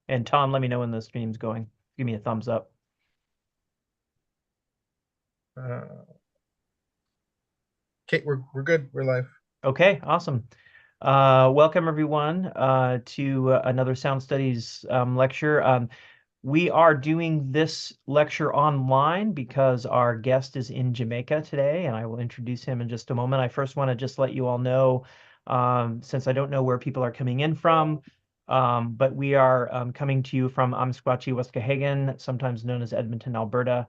And Tom, let me know when the stream's going. Give me a thumbs up. Okay, we're good. We're live. Okay, awesome. Welcome everyone to another Sound Studies lecture. We are doing this lecture online because our guest is in Jamaica today, and I will introduce him in just a moment. I first want to just let you all know, since I don't know where people are coming in from, but we are coming to you from Amsquatchy, Westcahagan, sometimes known as Edmonton, Alberta.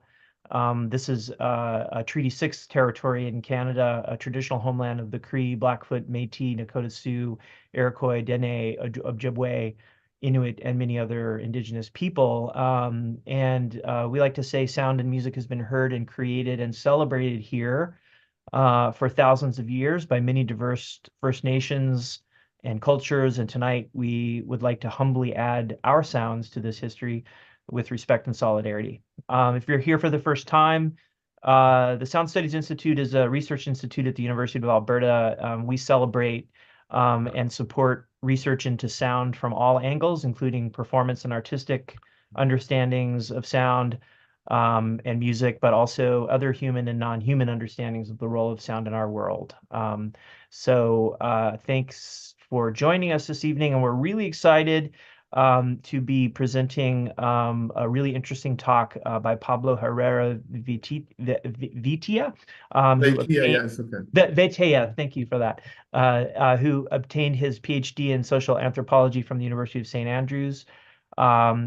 This is a Treaty 6 territory in Canada, a traditional homeland of the Cree, Blackfoot, Métis, Nakota Sioux, Iroquois, Dene, Ojibwe, Inuit, and many other indigenous people. We like to say sound and music has been heard and created and celebrated here for thousands of years by many diverse First Nations and cultures. And tonight we would like to humbly add our sounds to this history with respect and solidarity. If you're here for the first time, the Sound Studies Institute is a research institute at the University of Alberta. We celebrate and support research into sound from all angles, including performance and artistic understandings of sound and music, but also other human and non-human understandings of the role of sound in our world. Thanks for joining us this evening, and we're really excited to be presenting a really interesting talk by Pablo Herrera Veitia, who Yeah, obtained yes, okay. Veitia, thank you for that, who obtained his PhD in social anthropology from the University of St. Andrews.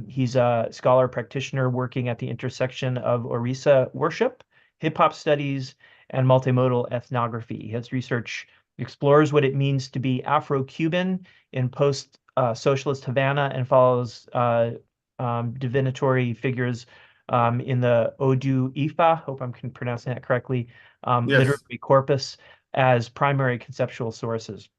He's a scholar practitioner working at the intersection of Orisa worship, hip hop studies, and multimodal ethnography. His research explores what it means to be Afro-Cuban in post-socialist Havana and follows divinatory figures in the Odù Ifá, hope I'm pronouncing that correctly, Yes. literary corpus as primary conceptual sources.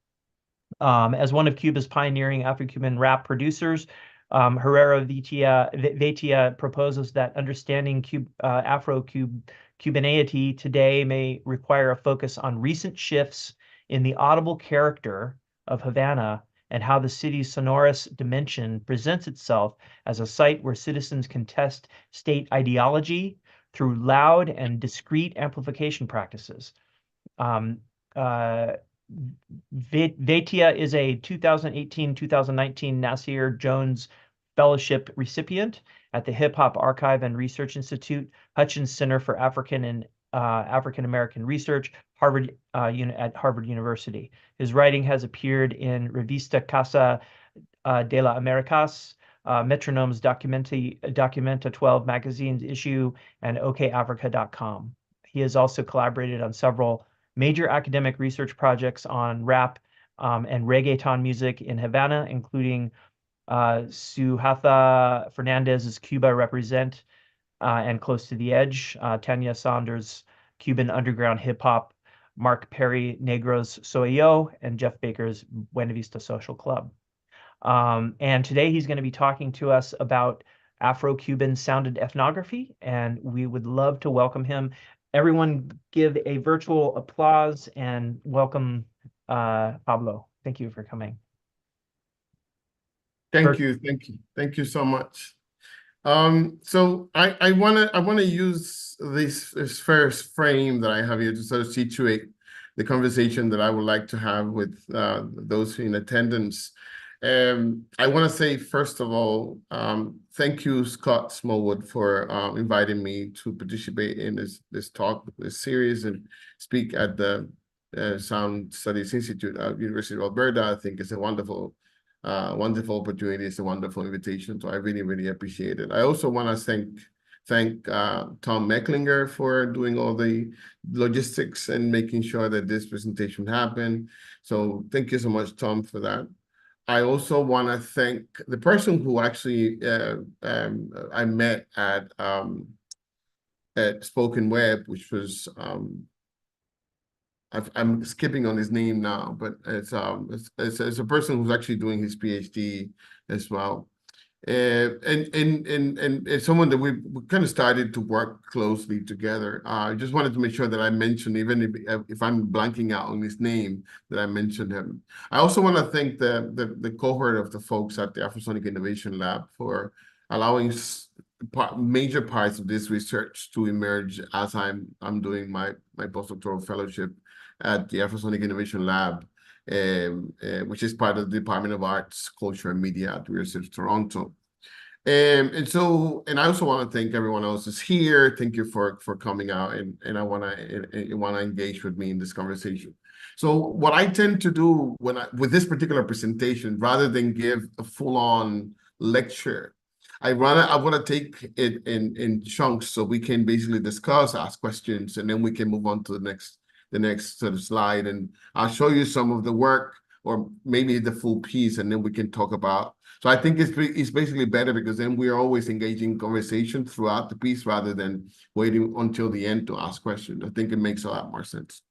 As one of Cuba's pioneering Afro-Cuban rap producers, Herrera Veitia proposes that understanding Afro-Cubaneity today may require a focus on recent shifts in the audible character of Havana and how the city's sonorous dimension presents itself as a site where citizens contest state ideology through loud and discrete amplification practices. Um, uh, Veitia is a 2018-2019 Nasir Jones Fellowship recipient at the Hip Hop Archive and Research Institute, Hutchins Center for African and African American Research, at Harvard University. His writing has appeared in Revista Casa de las Americas, Metronome's Documenta 12 magazine's issue, and okafrica.com. He has also collaborated on several major academic research projects on rap and reggaeton music in Havana, including Suhatha Fernandez's Cuba Represent and Close to the Edge, Tanya Saunders' Cuban Underground Hip Hop, Mark Perry Negro's Soy Yo, and Jeff Baker's Buena Vista Social Club. And today he's going to be talking to us about Afro-Cuban sounded ethnography, and we would love to welcome him. Everyone give a virtual applause and welcome Pablo. Thank you for coming. Thank you so much. So I wanna use this first frame that I have here to sort of situate the conversation that I would like to have with those in attendance. I want to say, first of all, thank you, Scott Smallwood, for inviting me to participate in this talk, this series, and speak at the Sound Studies Institute at University of Alberta. I think it's a wonderful opportunity. It's a wonderful invitation, so I really appreciate it. I also want to thank Tom Mecklinger for doing all the logistics and making sure that this presentation happened. So thank you so much, Tom, for that. I also want to thank the person who actually I met at Spoken Web, which was I'm skipping on his name now, but it's a person who's actually doing his PhD as well. And someone that we kind of started to work closely together. I just wanted to make sure that I mentioned, even if I'm blanking out on his name, that I mentioned him. I also want to thank the cohort of the folks at the Afrosonic Innovation Lab for allowing major parts of this research to emerge as I'm doing my postdoctoral fellowship at the Afrosonic Innovation Lab, which is part of the Department of Arts, Culture, and Media at the University of Toronto. And I also want to thank everyone else who's here. Thank you for coming out, and I want to engage with me in this conversation. So what I tend to do with this particular presentation, rather than give a full-on lecture, I want to take it in chunks so we can basically discuss, ask questions, and then we can move on to the next sort of slide, and I'll show you some of the work or maybe the full piece, and then we can talk about. So I think it's basically better because then we're always engaging conversation throughout the piece rather than waiting until the end to ask questions. I think it makes a lot more sense.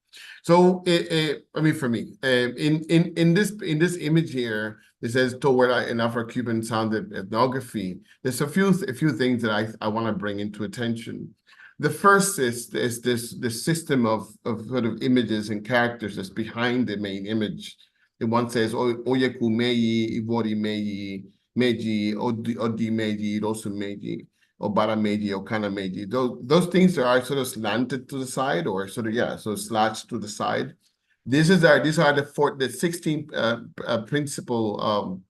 So I mean, for me, in this image here, it says toward an Afro-Cuban sounded ethnography. There's a few things that I want to bring into attention. The first is this system of sort of images and characters that's behind the main image. And one says Oyeku Meiji, Iwori Meiji, Meiji, Odi Meiji, Rosu Meiji, Obara Meiji, Okana Meiji. Those things are sort of slanted to the side, or sort of so slashed to the side. These are the 16 principal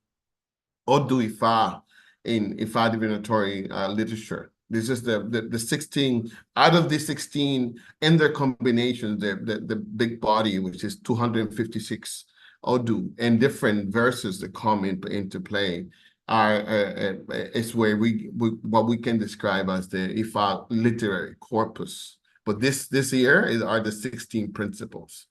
Odù Ifá in Ifá divinatory literature. This is the 16 out of the 16 and their combinations, the big body, which is 256 Odù, and different verses that come into play is where what we can describe as the Ifá literary corpus. But this here are the 16 principles.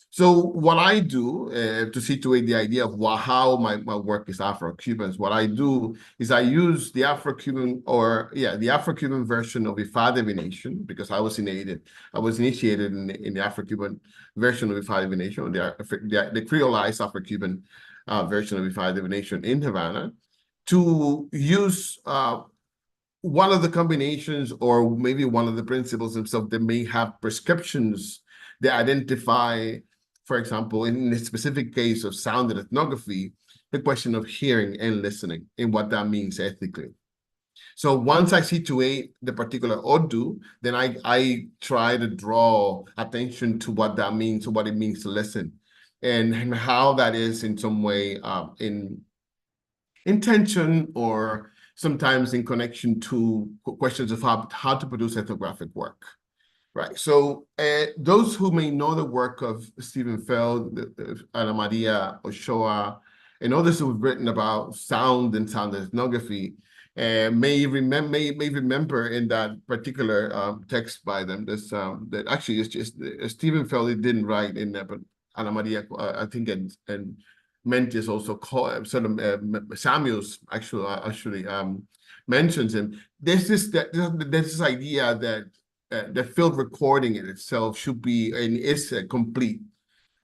So what I do to situate the idea of how my work is Afro-Cubans, what I do is I use the Afro-Cuban the Afro-Cuban version of Ifá divination, because I was initiated in the Afro-Cuban version of Ifá divination, or the creolized Afro-Cuban version of Ifá divination in Havana, to use one of the combinations or maybe one of the principles themselves that may have prescriptions that identify, for example, in the specific case of sound and ethnography, the question of hearing and listening and what that means ethically. So once I situate the particular Odù, then I try to draw attention to what that means, or what it means to listen, and how that is in some way in intention, or sometimes in connection to questions of how to produce ethnographic work. Right. So those who may know the work of Stephen Feld, Ana Maria Ochoa, and others who have written about sound and sound ethnography may remember in that particular text by them, this that actually is just Stephen Feld. It didn't write in there, but Ana Maria, I think, and Mentis also Samuels actually mentions him. There's this idea that the field recording in itself should be and is a complete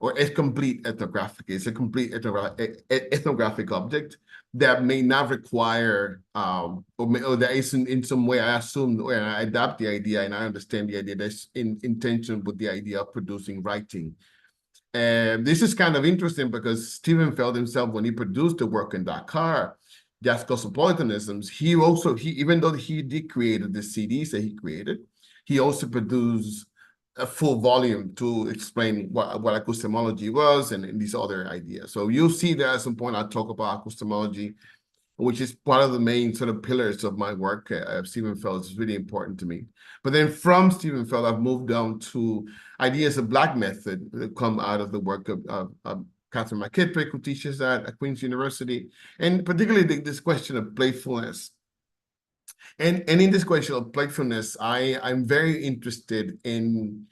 ethnographic. It's a complete ethnographic object that may not require or that is in some way, I assume, or I adapt the idea and I understand the idea that's in tension with the idea of producing writing. And this is kind of interesting because Stephen Feld himself, when he produced the work in Dakar, Jazz Cosmopolitanisms, even though he did create the CDs that he created, he also produced a full volume to explain what acoustemology was and these other ideas. So you'll see that at some point I'll talk about acoustemology, which is part of the main sort of pillars of my work. Stephen Feld is really important to me. But then from Stephen Feld, I've moved down to ideas of Black method that come out of the work of Catherine McKittrick, who teaches at Queen's University, and particularly this question of playfulness. And in this question of playfulness, I'm very interested in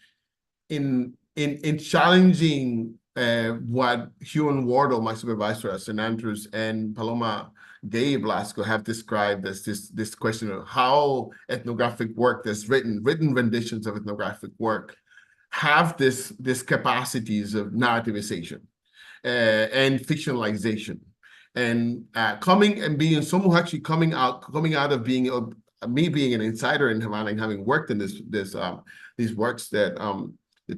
challenging what Hugh and Wardle, my supervisor at St. Andrews, and Paloma Gay Blasco have described as this question of how ethnographic work, that's written renditions of ethnographic work, have this capacities of narrativization and fictionalization. And coming and being someone who actually coming out of being me being an insider in Havana and having worked in these works that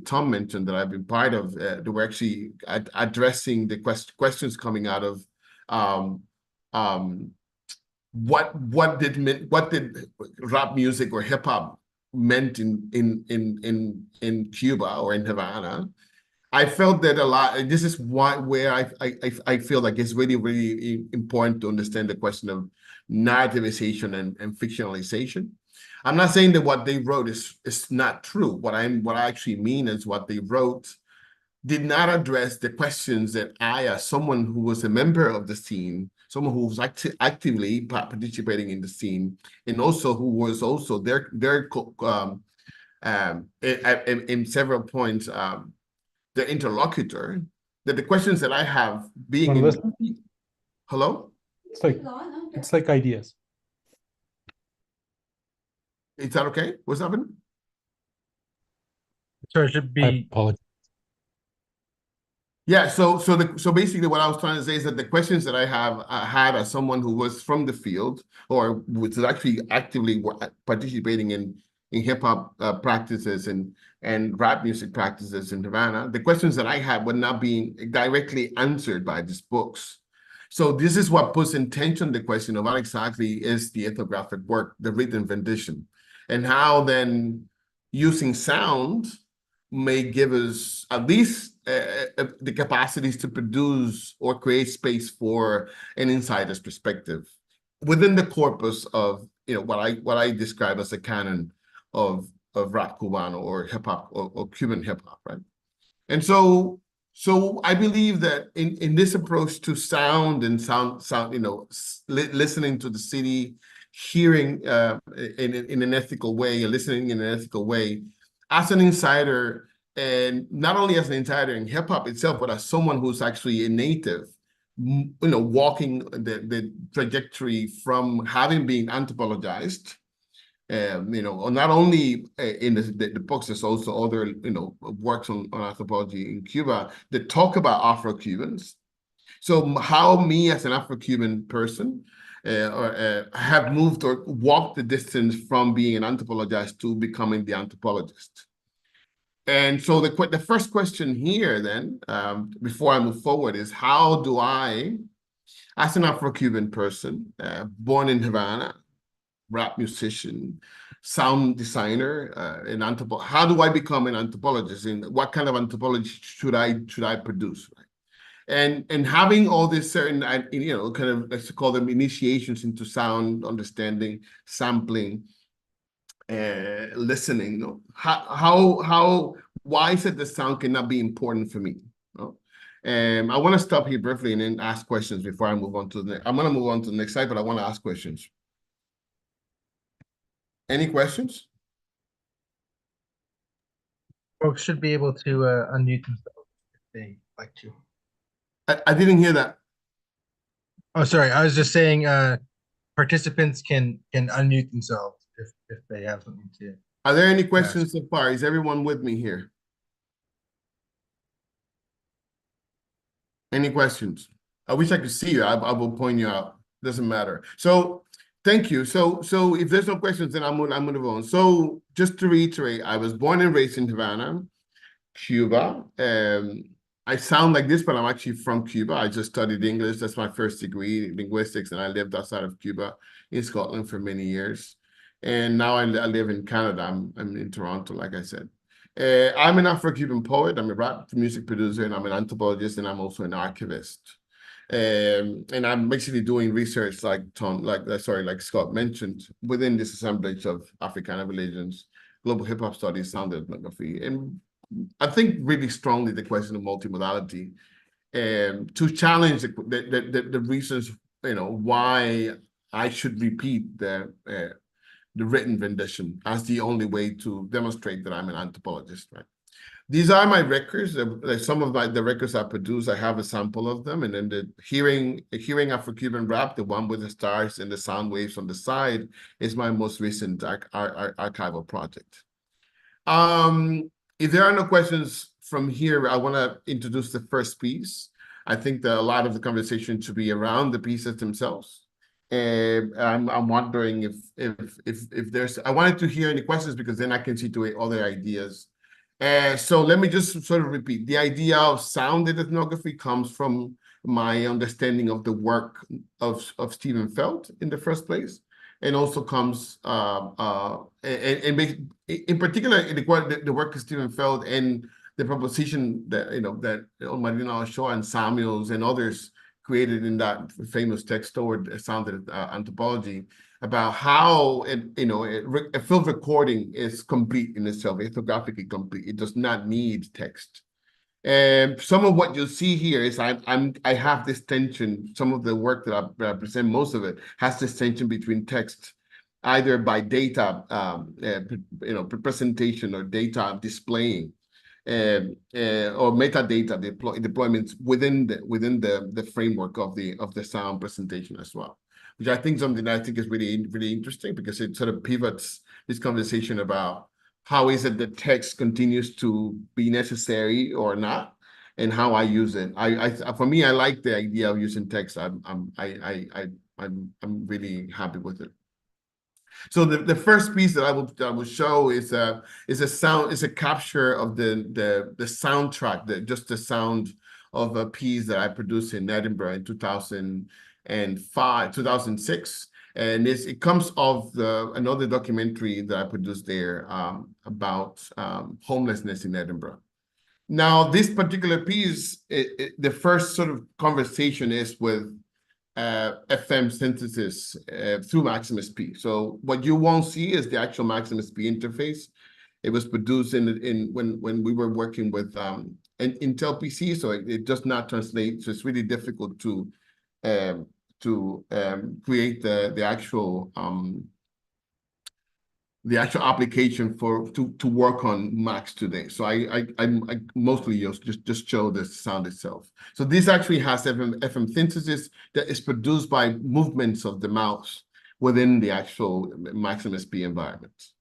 Tom mentioned that I've been part of, that were actually addressing the questions coming out of what did rap music or hip hop meant in Cuba or in Havana. I felt that a lot. This is where I feel like it's really, really important to understand the question of narrativization and fictionalization. I'm not saying that what they wrote is not true. What I actually mean is what they wrote did not address the questions that I, as someone who was a member of the scene, someone who was actively participating in the scene, and also who was also in several points the interlocutor, that the questions that I have being in hello? It's like ideas. Is that okay? What's happening? So it should be. Yeah, so basically what I was trying to say is that the questions that I have had as someone who was from the field or was actually actively participating in hip hop practices and rap music practices in Havana, the questions that I had were not being directly answered by these books. So this is what puts in tension the question of what exactly is the ethnographic work, the written rendition, and how then using sound may give us at least the capacities to produce or create space for an insider's perspective within the corpus of what I describe as a canon of rap Cubano or hip hop or Cuban hip hop, right? And so I believe that in this approach to sound, listening to the city, hearing in an ethical way, and listening in an ethical way, as an insider, and not only as an insider in hip hop itself, but as someone who's actually a native, walking the trajectory from having been anthropologized, not only in the books, there's also other, works on anthropology in Cuba that talk about Afro-Cubans. So how me as an Afro-Cuban person have moved or walked the distance from being an anthropologist to becoming the anthropologist. And so the first question here then, before I move forward, is how do I, as an Afro-Cuban person, born in Havana, rap musician, sound designer, how do I become an anthropologist? And what kind of anthropology should I produce? Right? And having all this certain, kind of, let's call them initiations into sound, understanding, sampling, listening. Why is it the sound cannot be important for me? I want to stop here briefly and then ask questions before I move on to the next. I'm going to move on to the next slide, but I want to ask questions. Any questions? Folks should be able to unmute themselves if they like to. I didn't hear that. Oh, sorry. I was just saying participants can unmute themselves if they have something to. Are there any questions so far? Is everyone with me here? Any questions? I wish I could see you. I will point you out. Doesn't matter. So thank you. So if there's no questions, then I'm gonna move on. So just to reiterate, I was born and raised in Havana, Cuba. I sound like this, but I'm actually from Cuba. I just studied English. That's my first degree, linguistics, and I lived outside of Cuba in Scotland for many years. And now I live in Canada. I'm in Toronto, like I said. I'm an Afro-Cuban poet. I'm a rap music producer, and I'm an anthropologist, and I'm also an archivist. And I'm basically doing research like Scott mentioned, within this assemblage of Africana religions, global hip hop studies, sound ethnography, and I think really strongly the question of multimodality, to challenge the reasons, why I should repeat the written rendition as the only way to demonstrate that I'm an anthropologist, right? These are my records. Some of the records I produced, I have a sample of them. And then the hearing Afro-Cuban rap, the one with the stars and the sound waves on the side, is my most recent archival project. If there are no questions from here, I want to introduce the first piece. I think that a lot of the conversation should be around the pieces themselves. And I'm wondering if there's, I wanted to hear any questions because then I can situate other ideas. So let me just sort of repeat. The idea of sounded ethnography comes from my understanding of the work of Stephen Feld in the first place, and also comes in particular the work of Stephen Feld and the proposition that that Marina Ochoa and Samuels and others created in that famous text toward sounded anthropology, about how a field recording is complete in itself, ethnographically complete. It does not need text. And some of what you'll see here is I have this tension. Some of the work that I present, most of it has this tension between text, either by data, presentation or data displaying, or metadata deployments within the framework of the sound presentation as well, which I think something that I think is really, really interesting, because it sort of pivots this conversation about how is it that text continues to be necessary or not, and how I use it. For me, I like the idea of using text. I'm really happy with it. So the first piece that I will show is a capture of the soundtrack, just the sound of a piece that I produced in Edinburgh in 2006. And it comes of another documentary that I produced there about homelessness in Edinburgh. Now, this particular piece, the first sort of conversation is with FM synthesis through Maximus P. So what you won't see is the actual Maximus P interface. It was produced when we were working with an Intel PC, so it does not translate. So it's really difficult to create the actual application to work on Macs today. So I mostly just show the sound itself. So this actually has FM synthesis that is produced by movements of the mouse within the actual Maximus P environment.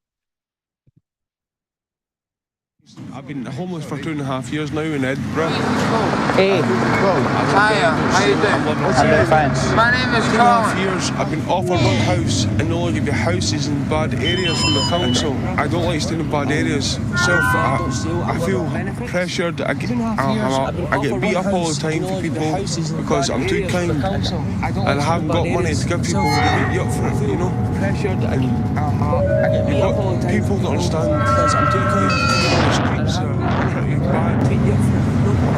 I've been homeless for 2.5 years now in Edinburgh. Hey. Hiya, how you doing? I'm doing fine. My name is Colin. 2.5 years I've been offered one house, and they only give you houses in bad areas from the council. I don't like staying in bad areas. I feel pressured. I get beat up all the time for people because I'm too kind, and I haven't got money to give people who beat you up for it, Pressured. And you've got people that understand because I'm too kind. Streets are pretty bad.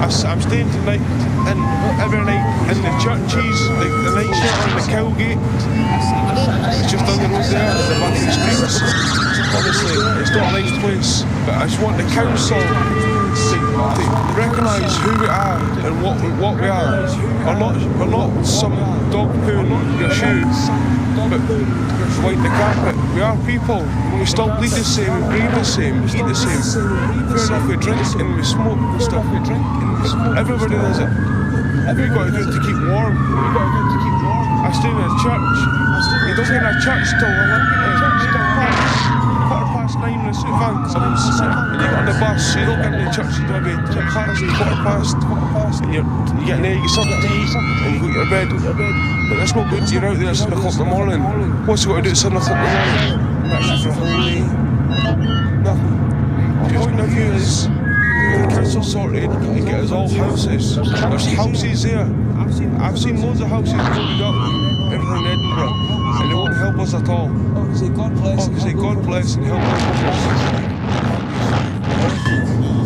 I'm staying tonight and every night in the churches, the night shelter in the Kilgate. It's just on the road there, at the back of the streets. Honestly, it's not a nice place, but I just want the council to recognise who we are and what we are. We're not some dog poo in your shoes, but like the carpet. We are people. We still bleed the same, we breathe the same, we eat the same. Fair enough, we drink and we smoke and stuff. Everybody does it. We've got to do it to keep warm. I stay in a church. You don't get in a church till 9:15 in the suit van. And you get on the bus, you don't get in the church until maybe 15:15. And you get in there, you get something to eat, and you go to your bed. But that's not good. You're out there at 7 o'clock in the morning. What's you got to do at 7 o'clock in the morning? That's for a whole day. Nothing. The point of view is, get the council sorted and get us all houses. There's houses there. I've seen loads of houses built up everywhere in Edinburgh, and they won't help us at all. Say God bless and help us.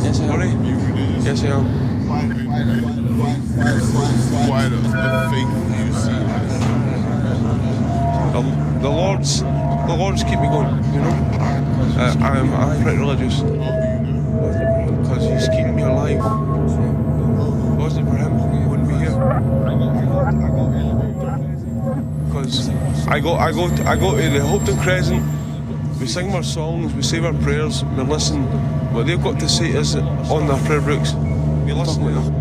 Yes, I am. Sorry? Yes, I am. Why does the faith you see? The Lord's keep me going, I'm pretty religious. Because He's keeping me alive. If it wasn't for Him, we wouldn't be here. Because I go to the Hopton Crescent, we sing our songs, we say our prayers, we listen. What they've got to say is on their prayer books. We listen to them.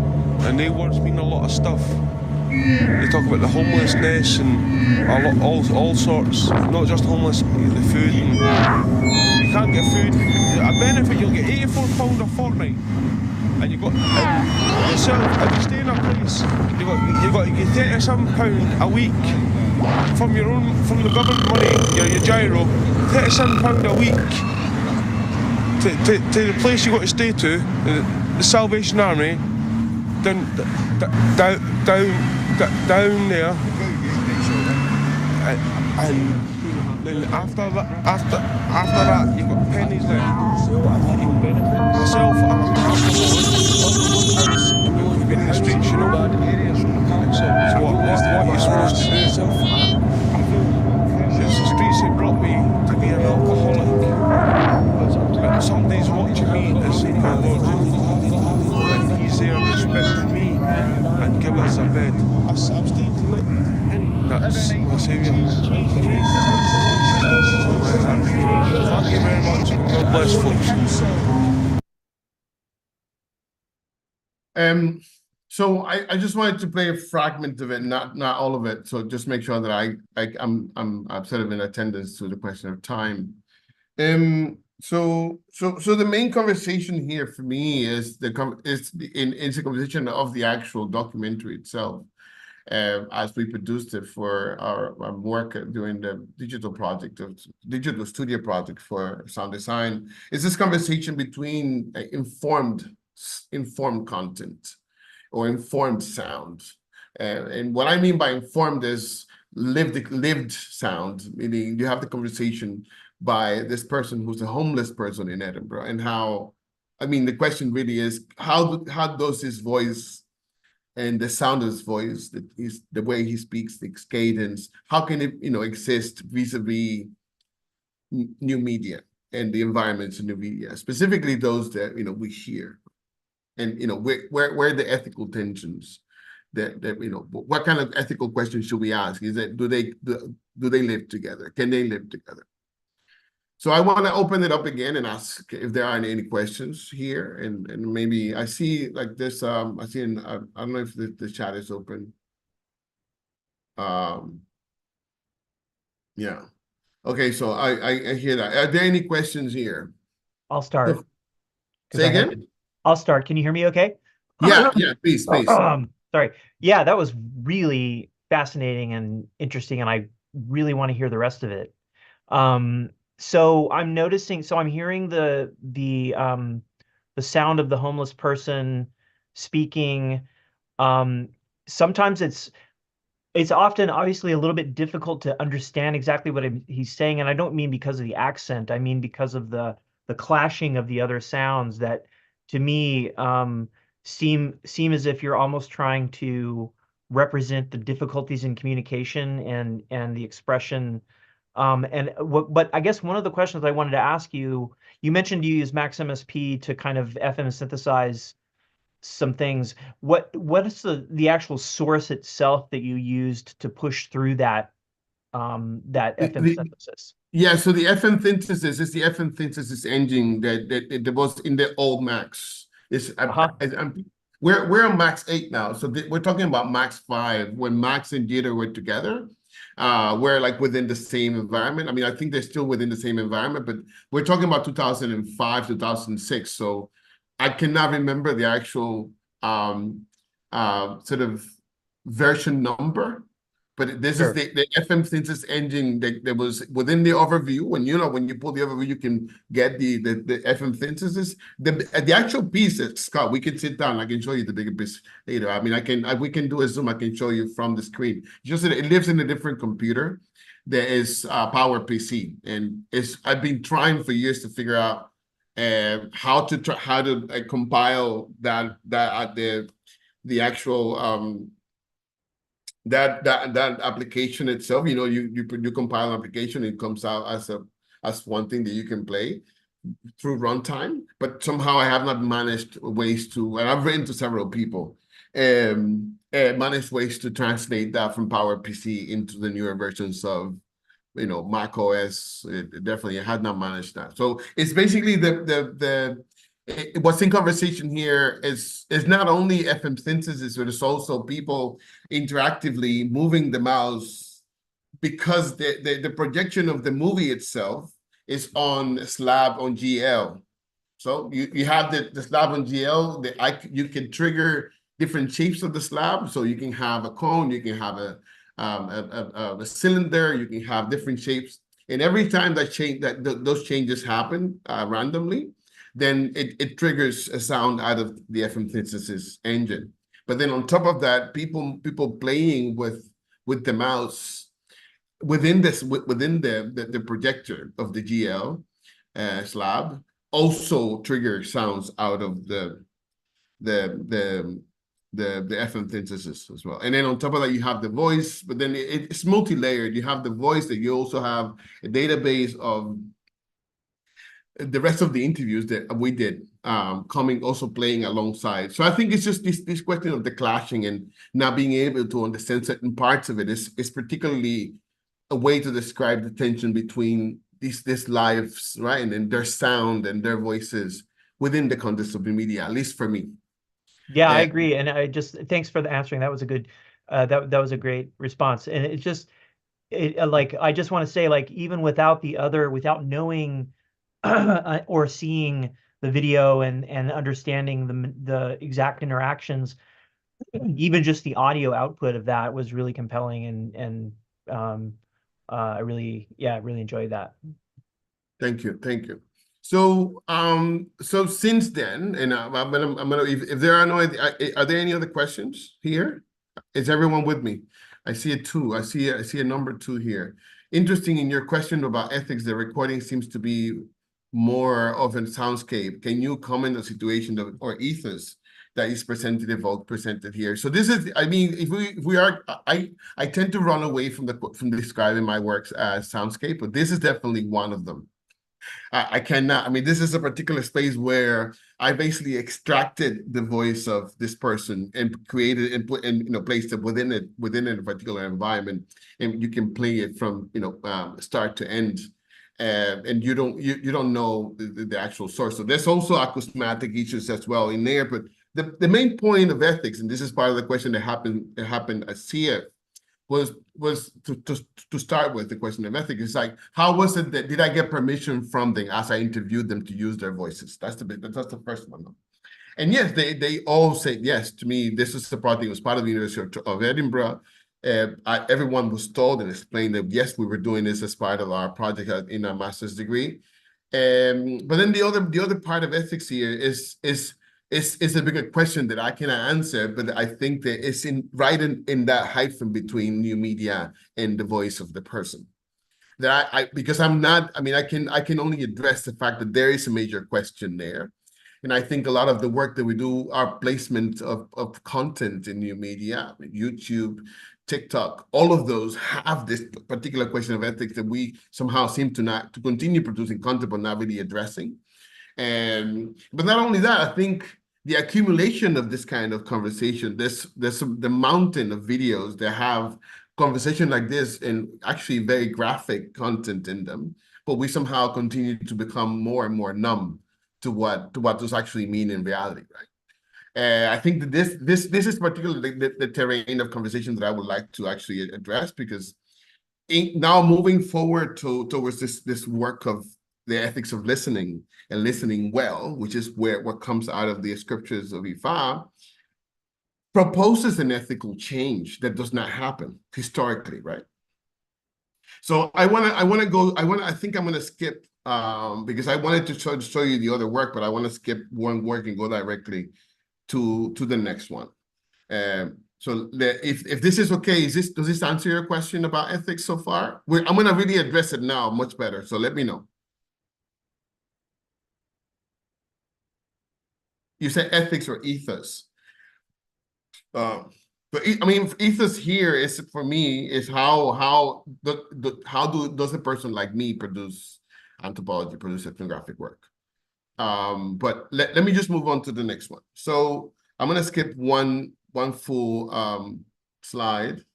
And their words mean a lot of stuff. They talk about the homelessness and all sorts, not just homeless, the food. And you can't get food. A benefit, you'll get £84 a fortnight. and you've got yourself, if you stay in a place, you've got to get £37 a week from the government money, your gyro, £37 a week to the place you got to stay to, the Salvation Army, down there, and then after that you've got pennies left. Myself, I'm in the streets, you know. So what you're supposed to do? It's the streets that brought me to be an alcoholic. But somebody's watching me as my Lord, and He's there respecting me and give us a bed. I'm staying tonight. That's my saviour. Thank you very much. God bless, folks. So I just wanted to play a fragment of it, not all of it. So just make sure that I'm sort of in attendance to the question of time. So the main conversation here for me is the conversation of the actual documentary itself, as we produced it for our work during the digital studio project for sound design. It's this conversation between informed content or informed sound, and what I mean by informed is lived sound, meaning you have the conversation by this person who's a homeless person in Edinburgh, and how, I mean, the question really is how does his voice and the sound of his voice, the way he speaks, the cadence, how can it exist vis-a-vis new media and the environments in new media, specifically those that we hear, and where are the ethical tensions that what kind of ethical questions should we ask? Is that do they live together? Can they live together? So I want to open it up again and ask if there are any questions here, and maybe I see like this. I don't know if the chat is open. Yeah. Okay. So I hear that. Are there any questions here? I'll start. Say again. I'll start. Can you hear me okay? Yeah, please. Sorry. Yeah, that was really fascinating and interesting, and I really want to hear the rest of it. So I'm hearing the sound of the homeless person speaking. Sometimes it's often obviously a little bit difficult to understand exactly what he's saying, and I don't mean because of the accent. I mean because of the clashing of the other sounds that, to me, seem as if you're almost trying to represent the difficulties in communication and the expression. But I guess one of the questions I wanted to ask you mentioned you use Maximus P to kind of FM synthesize some things. What is the actual source itself that you used to push through that FM synthesis? Yeah, so the FM synthesis is the FM synthesis engine that was in the old Max. We're on Max 8 now, so we're talking about Max 5 when Max and Dieter were together. We're like within the same environment. I mean, I think they're still within the same environment, but we're talking about 2005, 2006. So I cannot remember the actual sort of version number, but this is the FM synthesis engine that was within the overview. When you pull the overview, you can get the FM synthesis. The actual piece, Scott, we can sit down. I can show you the bigger piece later. I mean, we can do a Zoom. I can show you from the screen. Just that it lives in a different computer. There is Power PC, and I've been trying for years to figure out how to compile the actual that application itself. You compile an application, it comes out as one thing that you can play through runtime, but somehow I have not managed ways to, and I've written to several people, managed ways to translate that from PowerPC into the newer versions of Mac OS. Definitely I had not managed that. So it's basically what's in conversation here is not only FM synthesis, but it's also people interactively moving the mouse, because the projection of the movie itself is on slab on GL. So you have the slab on GL. You can trigger different shapes of the slab. So you can have a cone, you can have a cylinder, you can have different shapes. And every time those changes happen randomly, then it triggers a sound out of the FM synthesis engine. But then on top of that, people playing with the mouse within the projector of the GL slab also trigger sounds out of the FM synthesis as well. And then on top of that, you have the voice, but then it's multi-layered. You have the voice, that you also have a database of the rest of the interviews that we did also playing alongside. So I think it's just this question of the clashing and not being able to understand certain parts of it is particularly a way to describe the tension between these lives, right? And their sound and their voices within the context of the media, at least for me. Yeah, I agree. And I just, thanks for the answering. That was a good, that was a great response. And it's just, like, I just want to say, like, even without knowing or seeing the video and understanding the exact interactions, even just the audio output of that was really compelling, and I really enjoyed that. Thank you. So so since then, and I'm gonna if there are there any other questions here? Is everyone with me? I see a 2. I see a number 2 here. Interesting, in your question about ethics, the recording seems to be more of a soundscape. Can you comment on the situation or ethos that is presented here? So this is, I mean, if we are, I tend to run away from describing my works as soundscape, but this is definitely one of them. I cannot, I mean, this is a particular space where I basically extracted the voice of this person and created and put and placed it within a particular environment, and you can play it from start to end. And you don't know the actual source. So there's also acousmatic issues as well in there. But the main point of ethics, and this is part of the question that happened at CF, was to start with the question of ethics. It's like, how was it that did I get permission from them as I interviewed them to use their voices? That's the first one. And yes, they all said yes to me. This is the project. It was part of the University of Edinburgh. Everyone was told and explained that yes, we were doing this as part of our project in our master's degree. But then the other part of ethics here is a bigger question that I cannot answer, but I think that it's right in that hyphen between new media and the voice of the person. That because I'm not, I mean, I can only address the fact that there is a major question there. And I think a lot of the work that we do, our placement of content in new media, YouTube, TikTok, all of those have this particular question of ethics that we somehow seem to continue producing content, but not really addressing. But not only that, I think the accumulation of this kind of conversation, there's the mountain of videos that have conversation like this and actually very graphic content in them, but we somehow continue to become more and more numb to what those actually mean in reality, right? I think that this is particularly the terrain of conversation that I would like to actually address, because now moving forward towards this work of the ethics of listening and listening well, which is what comes out of the scriptures of Ifá, proposes an ethical change that does not happen historically, right? So I think I'm gonna skip because I wanted to show you the other work, but I want to skip one work and go directly to the next one. So if this is okay, does this answer your question about ethics so far? I'm gonna really address it now much better. So let me know. You said ethics or ethos. But I mean, ethos here is, for me, is how does a person like me produce anthropology, produce ethnographic work? But let me just move on to the next one. So I'm gonna skip one full slide.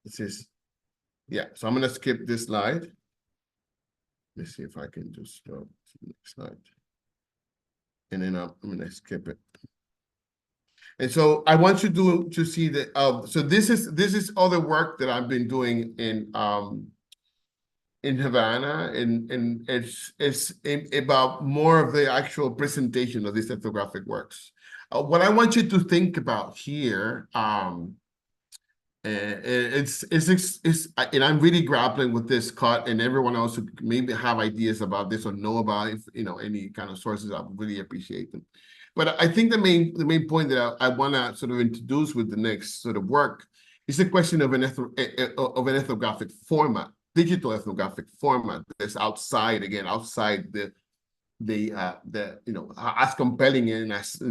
This is, yeah. So I'm gonna skip this slide. Let's see if I can just go to the next slide. And then I'm gonna skip it. And so I want you to see that. So this is other work that I've been doing in in Havana, and it's about more of the actual presentation of these ethnographic works. What I want you to think about here, and I'm really grappling with this cut, and everyone else who maybe have ideas about this or know about, if any kind of sources, I would really appreciate them. But I think the main point that I want to sort of introduce with the next sort of work is the question of an ethnographic format, digital ethnographic format that's outside the as compelling and as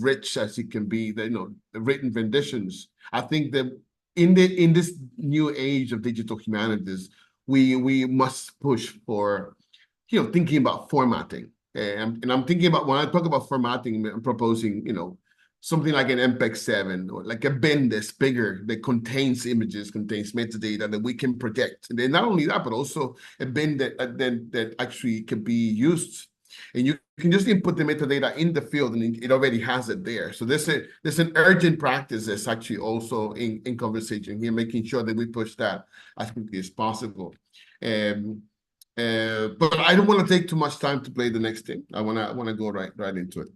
rich as it can be, the written renditions. I think that in this new age of digital humanities, we must push for thinking about formatting. And I'm thinking about, when I talk about formatting, I'm proposing something like an MPEG-7 or like a bin that's bigger, that contains images, contains metadata that we can project. And then not only that, but also a bin that actually can be used. And you can just input the metadata in the field, and it already has it there. So there's an urgent practice that's actually also in conversation here, making sure that we push that as quickly as possible. But I don't want to take too much time to play the next thing. I want to go right into it.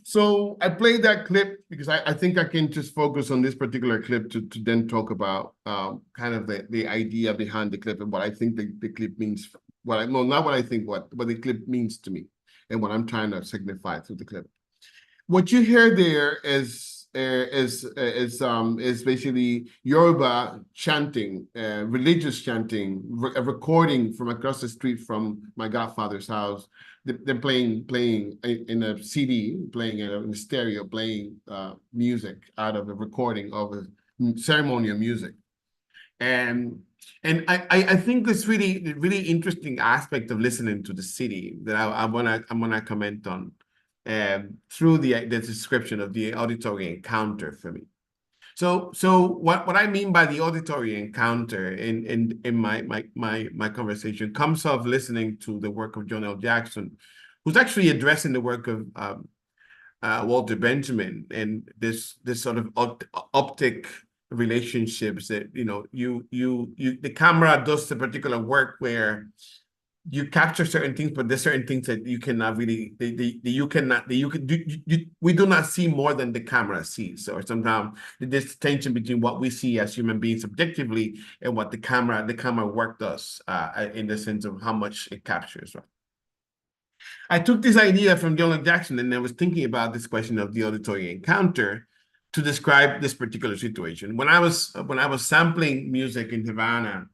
So I played that clip because I think I can just focus on this particular clip to then talk about kind of the idea behind the clip and what I think the clip means. Not what I think, what the clip means to me and what I'm trying to signify through the clip. What you hear there is basically Yoruba chanting, religious chanting, a recording from across the street from my godfather's house. They're playing in a CD, playing in a stereo, playing music out of a recording of a ceremonial music. And I think this really interesting aspect of listening to the city that I'm gonna comment on through the description of the auditory encounter for me. So what I mean by the auditory encounter in my conversation comes of listening to the work of John L. Jackson, who's actually addressing the work of Walter Benjamin and this sort of optic relationships that the camera does a particular work where you capture certain things, but there's certain things that you cannot really, we do not see more than the camera sees. Or sometimes there's tension between what we see as human beings subjectively and what the camera work does in the sense of how much it captures, right? I took this idea from John L. Jackson, and I was thinking about this question of the auditory encounter to describe this particular situation. When I was sampling music in Havana,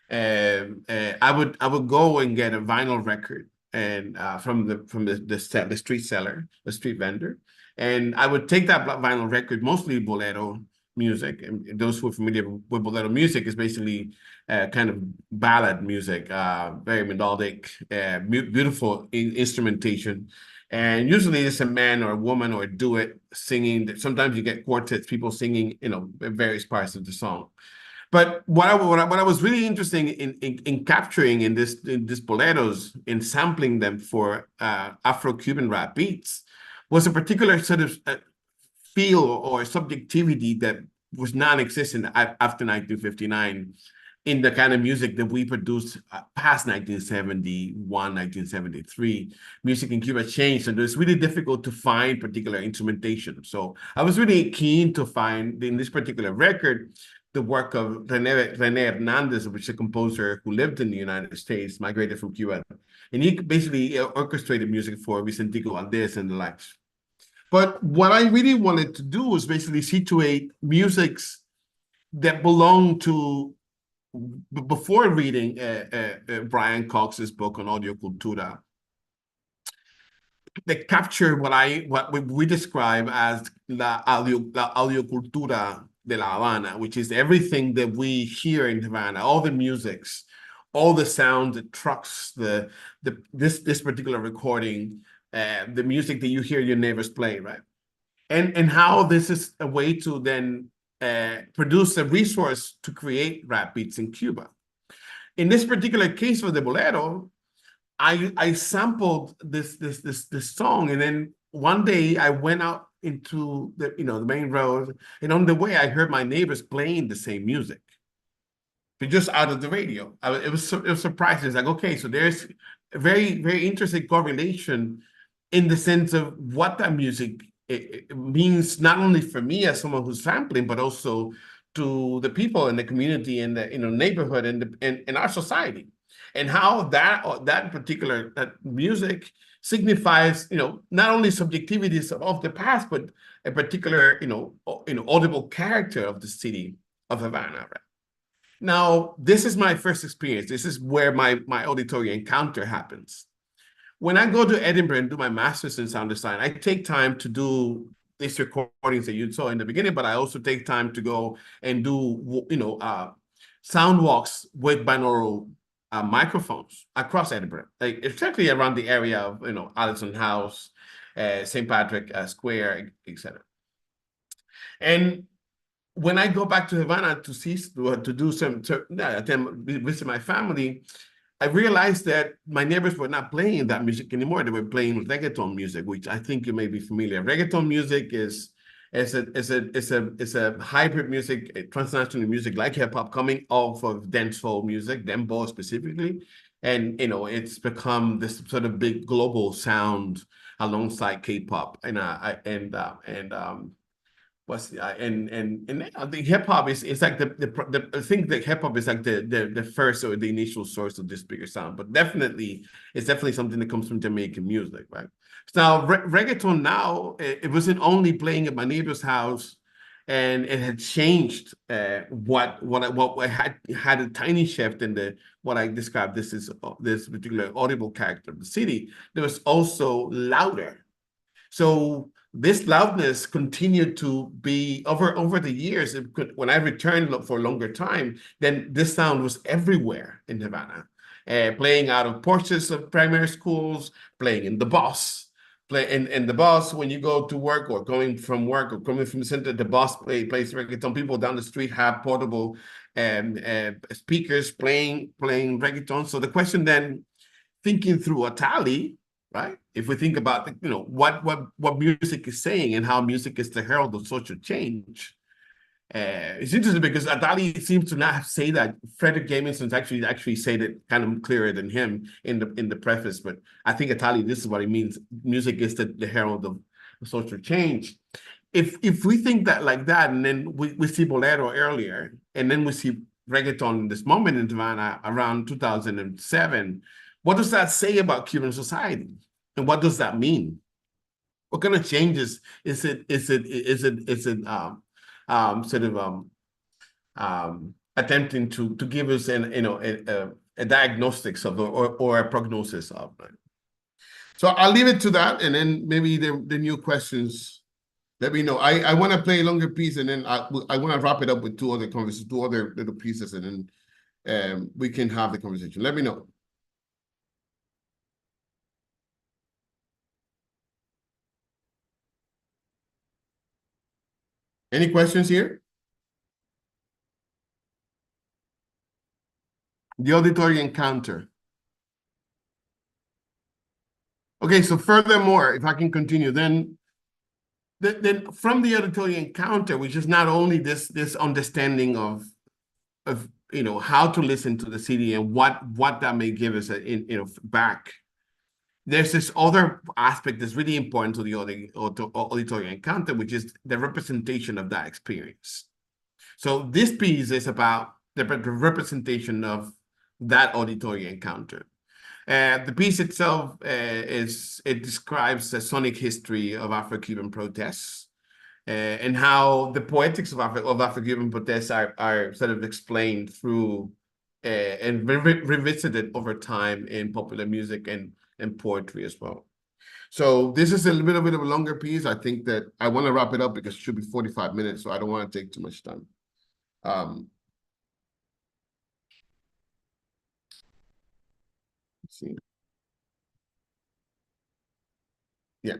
I would go and get a vinyl record and from the street seller, the street vendor, and I would take that vinyl record, mostly bolero music. And those who are familiar with bolero music is basically kind of ballad music, very melodic, beautiful instrumentation. And usually it's a man or a woman or a duet singing. Sometimes you get quartets, people singing, various parts of the song. But what I was really interested in capturing in these boleros, in sampling them for Afro-Cuban rap beats, was a particular sort of feel or subjectivity that was non-existent after 1959 in the kind of music that we produced past 1971, 1973. Music in Cuba changed, and it was really difficult to find particular instrumentation. So I was really keen to find, in this particular record, the work of René Hernandez, which is a composer who lived in the United States, migrated from Cuba. And he basically orchestrated music for Vicentico Valdés and the likes. But what I really wanted to do was basically situate musics that belong to, before reading Brian Cox's book on audio cultura, that capture what we describe as la audio cultura de la Havana, which is everything that we hear in Havana, all the musics, all the sound, the trucks, this particular recording, the music that you hear your neighbors play, right? And how this is a way to then produce a resource to create rap beats in Cuba. In this particular case for the bolero, I sampled this song, and then one day I went out into the main road, and on the way I heard my neighbors playing the same music, but just out of the radio. It was surprising. It's like, okay, so there's a very, very interesting correlation in the sense of what that music it means, not only for me as someone who's sampling, but also to the people in the community and the neighborhood and in our society, and how that particular music signifies not only subjectivities of the past, but a particular audible character of the city of Havana. Right? Now, this is my first experience. This is where my auditory encounter happens. When I go to Edinburgh and do my master's in sound design, I take time to do these recordings that you saw in the beginning, but I also take time to go and do, sound walks with binaural microphones across Edinburgh, like especially around the area of, Allison House, St. Patrick Square, etc. And when I go back to Havana to visit my family, I realized that my neighbors were not playing that music anymore. They were playing reggaeton music, which I think you may be familiar. Reggaeton music is a hybrid music, a transnational music like hip hop, coming off of dancehall music, dembow specifically, and it's become this sort of big global sound alongside K-pop, the hip hop is like I think the hip hop is like the first or the initial source of this bigger sound, but it's definitely something that comes from Jamaican music, right? So now reggaeton now, it wasn't only playing at my neighbor's house, and it had changed what had a tiny shift in what I described this particular audible character of the city. There was also louder. So this loudness continued to be over the years. When I returned for a longer time, then this sound was everywhere in Havana, playing out of porches of primary schools, playing in the bus, in the bus when you go to work or going from work or coming from the center. The bus plays reggaeton. People down the street have portable speakers playing reggaeton. So the question then, thinking through Atali, right? If we think about what music is saying and how music is the herald of social change, it's interesting because Atali seems to not say that. Frederick Jameson's actually said it kind of clearer than him in the preface, but I think Atali, this is what he means. Music is the herald of social change. If we think that like that, and then we see bolero earlier, and then we see reggaeton in this moment in Havana around 2007. What does that say about Cuban society? And what does that mean? What kind of changes is it attempting to give us a diagnostics of or a prognosis of? Right? So I'll leave it to that, and then maybe the new questions, let me know. I want to play a longer piece, and then I want to wrap it up with two other little pieces, and then we can have the conversation. Let me know. Any questions here? The auditory encounter. Okay, so furthermore, if I can continue, then then from the auditory encounter, which is not only this understanding of how to listen to the CD and what that may give us back. There's this other aspect that's really important to the auditory encounter, which is the representation of that experience. So this piece is about the representation of that auditory encounter. The piece itself it describes the sonic history of Afro-Cuban protests and how the poetics of Afro-Cuban protests are sort of explained through and revisited over time in popular music and poetry as well. So this is a little bit of a longer piece. I think that I want to wrap it up because it should be 45 minutes, so I don't want to take too much time. Let's see. Yeah.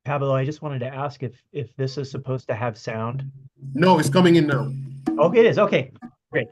Pablo, I just wanted to ask if this is supposed to have sound. No, it's coming in now. Okay, it is. Okay, great.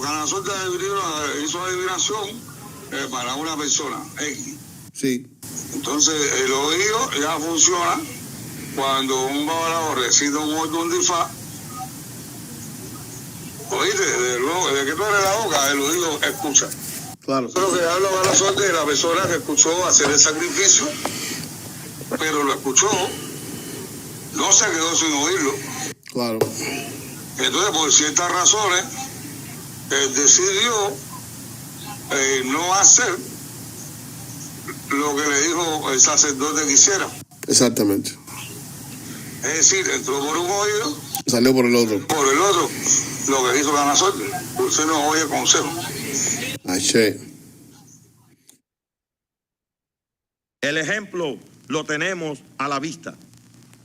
Nasir hizo la adivinación para una persona X. Sí. Entonces el oído ya funciona cuando un babalao recita un Odù Ifá. Oíste, de que tú eres la boca, el oído escucha. Claro. Eso es lo que habla a la suerte de la persona que escuchó hacer el sacrificio, pero lo escuchó, no se quedó sin oírlo. Claro. Entonces, por ciertas razones, él decidió no hacer lo que le dijo el sacerdote que hiciera. Exactamente. Es decir, entró por un oído, Salió por el otro. por el otro, lo que hizo la Nasir. Usted no oye consejo. Aché. El ejemplo lo tenemos a la vista.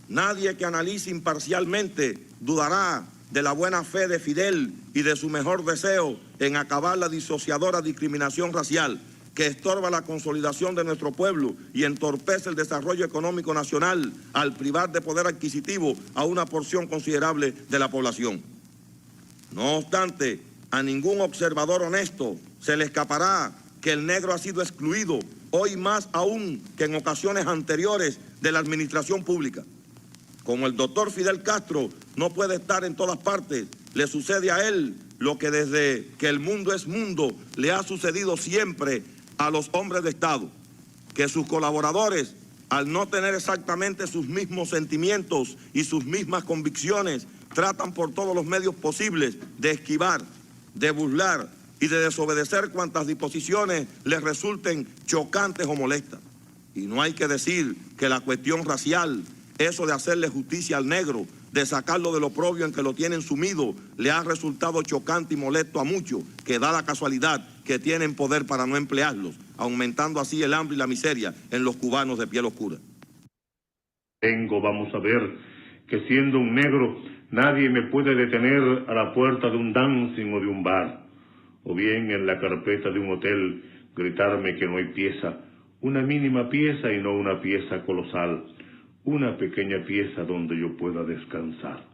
Nadie que analice imparcialmente dudará de la buena fe de Fidel y de su mejor deseo en acabar la disociadora discriminación racial que estorba la consolidación de nuestro pueblo y entorpece el desarrollo económico nacional al privar de poder adquisitivo a una porción considerable de la población. No obstante, a ningún observador honesto se le escapará que el negro ha sido excluido, hoy más aún que en ocasiones anteriores, de la administración pública. Como el doctor Fidel Castro no puede estar en todas partes, le sucede a él lo que desde que el mundo es mundo le ha sucedido siempre a los hombres de Estado, que sus colaboradores, al no tener exactamente sus mismos sentimientos y sus mismas convicciones, tratan por todos los medios posibles de esquivar, de burlar y de desobedecer cuantas disposiciones les resulten chocantes o molestas. Y no hay que decir que la cuestión racial, eso de hacerle justicia al negro, de sacarlo del oprobio en que lo tienen sumido, le ha resultado chocante y molesto a muchos, que da la casualidad que tienen poder para no emplearlos, aumentando así el hambre y la miseria en los cubanos de piel oscura. Vamos a ver, que siendo un negro, nadie me puede detener a la puerta de un dancing o de un bar, o bien en la carpeta de un hotel gritarme que no hay pieza, una mínima pieza y no una pieza colosal, una pequeña pieza donde yo pueda descansar.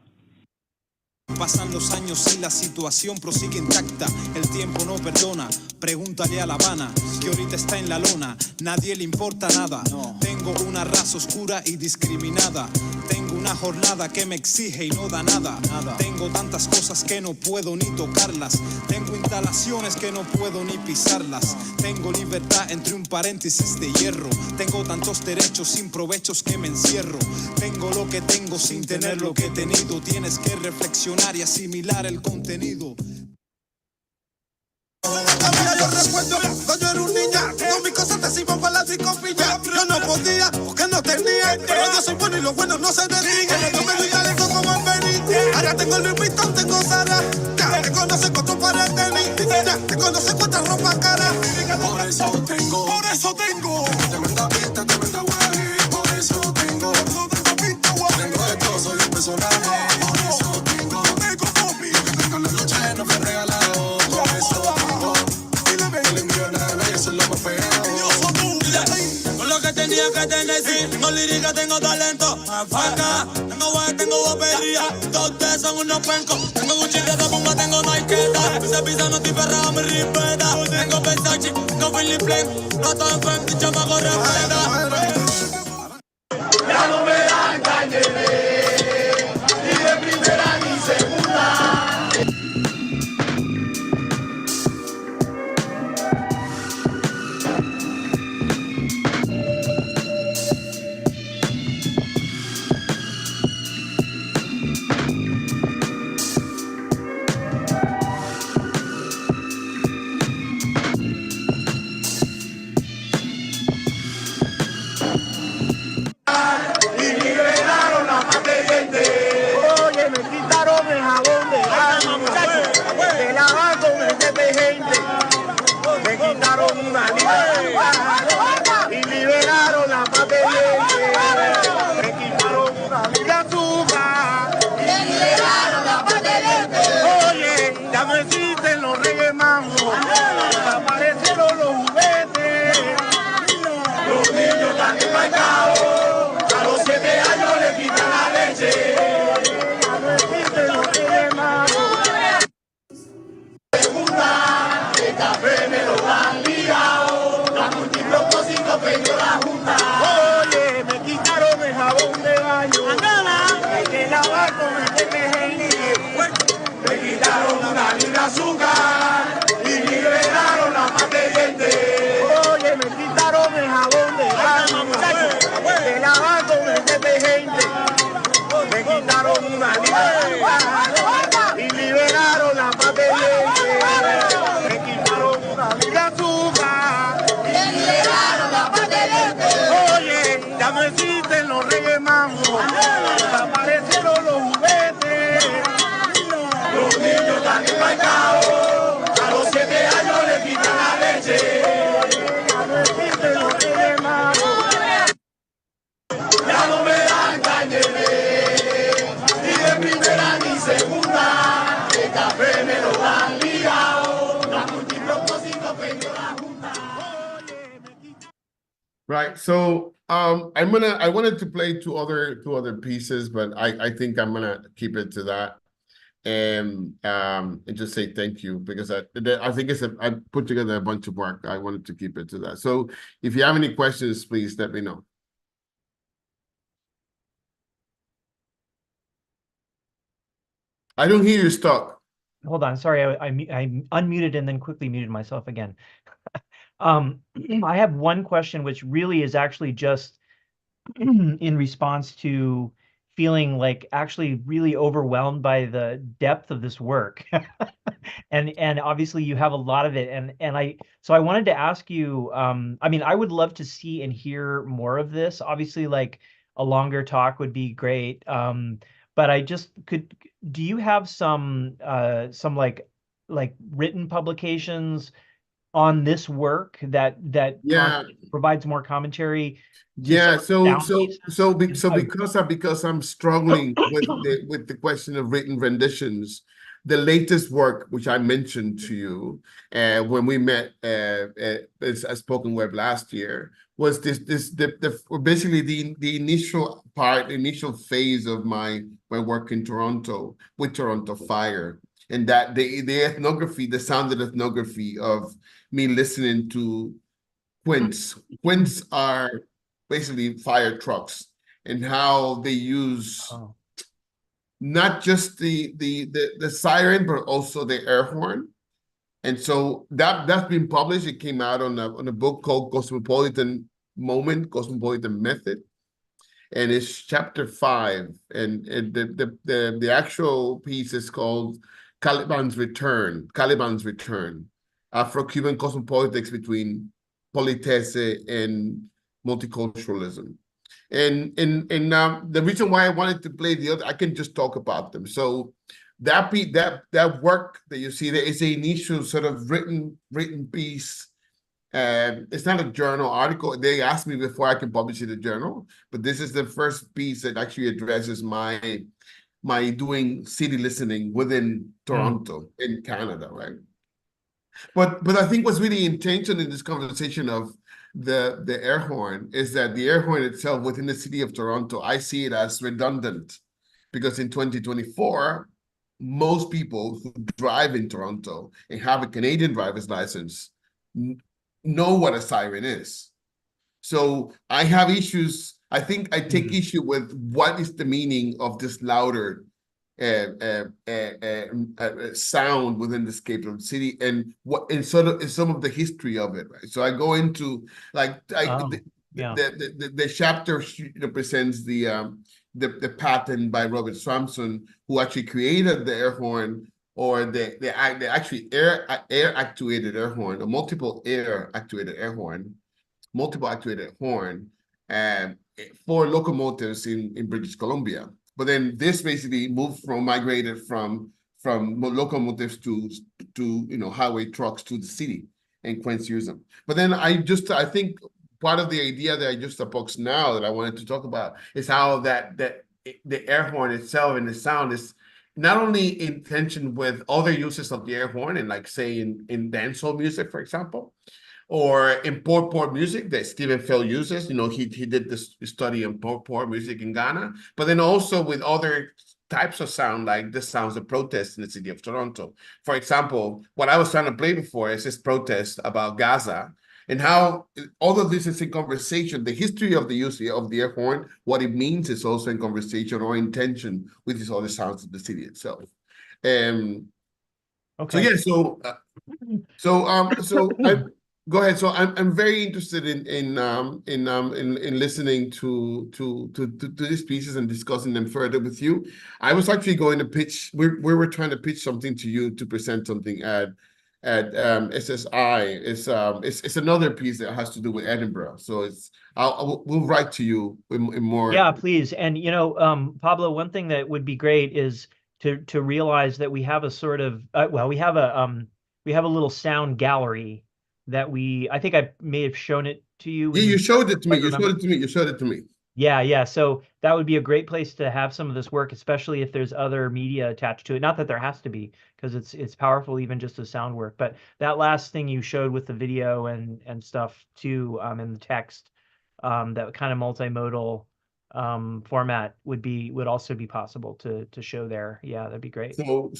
Pasan los años y la situación prosigue intacta. El tiempo no perdona. Pregúntale a La Habana, que ahorita está en la lona. Nadie le importa nada. Tengo una raza oscura y discriminada. Tengo una jornada que me exige y no da nada. Tengo tantas cosas que no puedo ni tocarlas. Tengo instalaciones que no puedo ni pisarlas. Tengo libertad entre un paréntesis de hierro. Tengo tantos derechos sin provechos que me encierro. Tengo lo que tengo sin tener lo que he tenido. Tienes que reflexionar y asimilar el contenido. Yo recuerdo cuando yo era un niña, con mis cosas te sirvo para la psicopilla. Yo no podía porque no tenía, pero yo soy bueno y lo bueno no se detiene. Yo me doy algo como el Benítez. Ahora tengo el Louis Vuitton, tengo Sara. Ya te conoces con tu pared de tenis. Ya te conoces con esta ropa cara. Por eso tengo tremenda pista, tremenda guay. Por eso tengo pinta guay. Tengo de todo, soy un personaje. Por eso tengo copy. Lo que tengo en la noche no me regalado. Por eso tengo el envío nada y eso es lo más pegado. Con lo que tenía que tener, sí. Tengo lírica, tengo talento. Acá, tengo guay, tengo guapería. Todos ustedes son unos pencos. Tengo Gucci que te ponga, tengo Nike. Pisa, pisa, no estoy ferrado, me respeta. Tengo Versace, tengo Philip Plain. No todo en frente, chamaco, respeta. Ya no me dan cañere, ni de primera ni segunda. una libertad y liberaron la paz de lente. Me quitaron una vida azúcar y liberaron la paz de lente. Oye, ya no existen los reggae mangos, desaparecieron los juguetes. Los niños están embarcados, a los 7 años les quitan la leche. Ya no existen los reggae mangos. Ya no me dan cañere, ni de primera ni segunda, el café me lo dan ligado, la multipropósito perdió la junta. Right. So I wanted to play two other pieces, but I think I'm gonna keep it to that. And just say thank you, because I think I put together a bunch of work. I wanted to keep it to that. So if you have any questions, please let me know. I don't hear you stuck. Hold on, sorry, I unmuted and then quickly muted myself again. I have one question, which really is actually just in response to feeling like actually really overwhelmed by the depth of this work. and obviously you have a lot of it. So I wanted to ask you, I mean, I would love to see and hear more of this. Obviously, like a longer talk would be great. But I just do you have some like written publications on this work that provides more commentary? Yeah, because I'm struggling with the question of written renditions, the latest work which I mentioned to you when we met at Spoken Web last year was basically the initial phase of my work in Toronto with Toronto Fire, and that the ethnography, the sounded ethnography of me listening to quints. Quints are basically fire trucks, and how they use not just the siren, but also the air horn. And so that's been published. It came out on a book called Cosmopolitan Method, and it's chapter 5. And the actual piece is called Caliban's Return, Afro-Cuban Cosmopolitics between Politesse and Multiculturalism. And the reason why I wanted to play the other, I can just talk about them. So that work that you see there is the initial sort of written piece. It's not a journal article. They asked me before I can publish it in a journal, but this is the first piece that actually addresses my doing city listening within Toronto in Canada, right? But I think what's really intention in this conversation of the air horn is that the air horn itself within the city of Toronto, I see it as redundant, because in 2024, most people who drive in Toronto and have a Canadian driver's license know what a siren is. So I have issues. I think I take issue with what is the meaning of this louder sound within the scape of the city, and some of the history of it, right? So I go into the chapter represents the patent by Robert Swanson, who actually created the air horn, or the actually air actuated air horn, a multiple actuated horn for locomotives in British Columbia. But then this basically migrated from locomotives to highway trucks to the city, and Quints use them. But then I think part of the idea that I just approached now that I wanted to talk about is how that the air horn itself and the sound is not only in tension with other uses of the air horn, and like say in dancehall music, for example, or in port music that Stephen Feld uses. He did this study in port music in Ghana, but then also with other types of sound, like the sounds of protest in the city of Toronto. For example, what I was trying to play before is this protest about Gaza, and how all of this is in conversation. The history of the use of the air horn, what it means, is also in conversation or in tension with these other sounds of the city itself. Okay. So yeah, go ahead. So I'm very interested in listening to these pieces and discussing them further with you. I was actually going to pitch. We were trying to pitch something to you to present something at SSI. It's another piece that has to do with Edinburgh. So we'll write to you in more. Yeah, please. And Pablo, one thing that would be great is to realize that we have a sort of we have a little sound gallery that I think I may have shown it to you. Yeah, you showed it to me. You showed it to me. Yeah. So that would be a great place to have some of this work, especially if there's other media attached to it. Not that there has to be, because it's powerful even just as sound work. But that last thing you showed with the video and stuff too, and the text, that kind of multimodal format would also be possible to show there. Yeah, that'd be great. So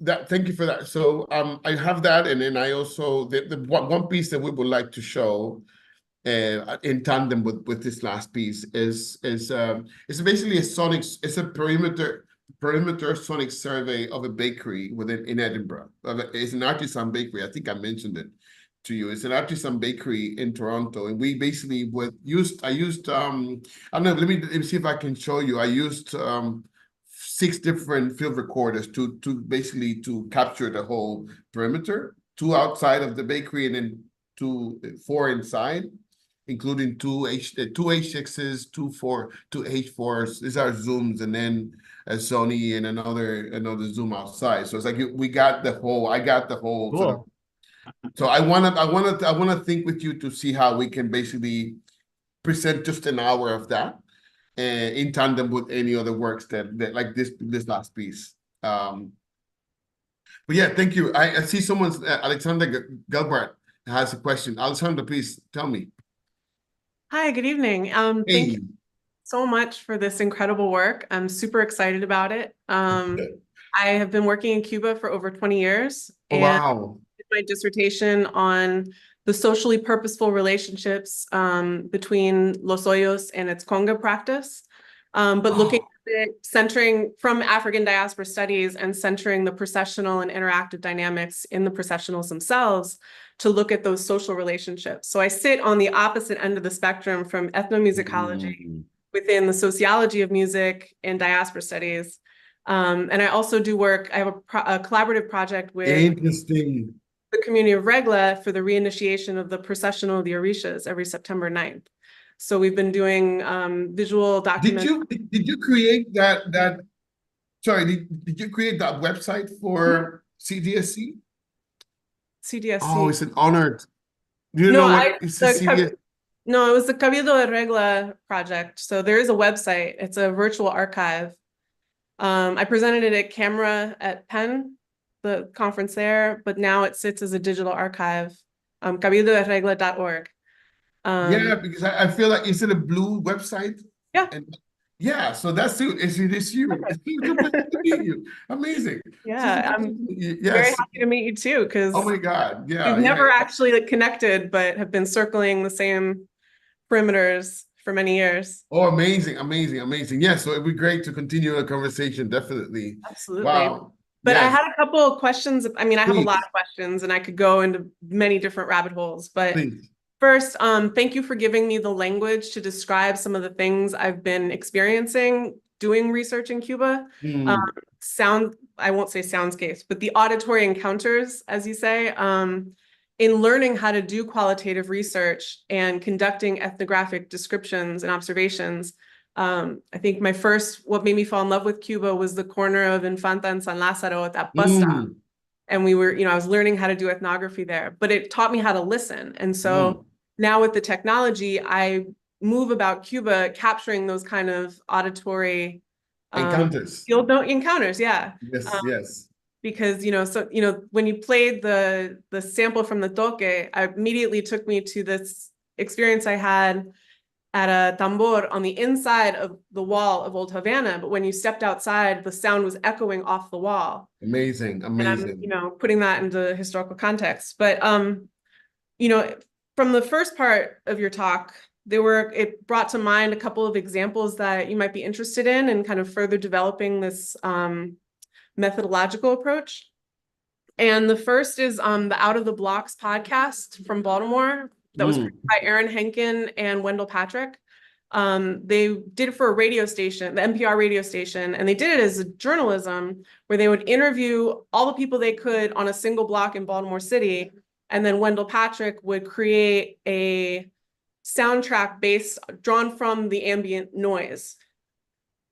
that, thank you for that. So I have that, and then I also the one piece that we would like to show in tandem with this last piece is it's basically it's a perimeter sonic survey of a bakery in Edinburgh. It's an artisan bakery. I think I mentioned it to you. It's an artisan bakery in Toronto, and we basically I used I don't know, let me see if I can show you. I used 6 different field recorders to basically capture the whole perimeter, 2 outside of the bakery and then 4 inside, including 2 H6s, 2 H4s. These are zooms, and then a Sony and another zoom outside. So it's like we got the whole. I got the whole. Cool. Sort of, so I wanna think with you to see how we can basically present just an hour of that, in tandem with any other works that like this last piece. But yeah, thank you. I see someone's Alexander Gelbart has a question. Alexander, please tell me. Hi, good evening. Thank you so much for this incredible work. I'm super excited about it. I have been working in Cuba for over 20 years. Oh, wow. My dissertation on the socially purposeful relationships between Los Hoyos and its conga practice, but looking at it centering from African diaspora studies and centering the processional and interactive dynamics in the processionals themselves to look at those social relationships. So I sit on the opposite end of the spectrum from ethnomusicology within the sociology of music and diaspora studies. And I also do work, I have a collaborative project with the community of Regla for the reinitiation of the processional of the Orishas every September 9th. So we've been doing visual documents. Did you create that sorry, did you create that website for CDSC? CDSC. Oh, it's an honor. Do you know what it's No, it was the Cabildo de Regla project. So there is a website. It's a virtual archive. I presented it at Camera at Penn, the conference there, but now it sits as a digital archive, cabildoderegla.org. Yeah, because I feel like, is it a blue website? Yeah. Yeah, so that's it. It's you. It's to meet you. Amazing. Yeah, I'm very happy to meet you too, because oh my God, yeah, we've never actually connected, but have been circling the same perimeters for many years. Oh, amazing. Yeah, so it'd be great to continue a conversation, definitely. Absolutely. Wow. But yes. I had a couple of questions. I mean, I have a lot of questions and I could go into many different rabbit holes, but first, thank you for giving me the language to describe some of the things I've been experiencing doing research in Cuba. I won't say soundscapes, but the auditory encounters, as you say, in learning how to do qualitative research and conducting ethnographic descriptions and observations. I think what made me fall in love with Cuba was the corner of Infanta and San Lázaro at that bus stop. And we were, I was learning how to do ethnography there, but it taught me how to listen. And so now with the technology, I move about Cuba capturing those kind of auditory encounters. Field note encounters, yeah. Yes. Because, when you played the sample from the toque, it immediately took me to this experience I had at a tambor on the inside of the wall of Old Havana. But when you stepped outside, the sound was echoing off the wall. Amazing. And I'm, putting that into historical context. But, from the first part of your talk, it brought to mind a couple of examples that you might be interested in and kind of further developing this methodological approach. And the first is the Out of the Blocks podcast from Baltimore that was produced by Aaron Henkin and Wendell Patrick. They did it for a radio station, the NPR radio station, and they did it as a journalism where they would interview all the people they could on a single block in Baltimore City. And then Wendell Patrick would create a soundtrack drawn from the ambient noise.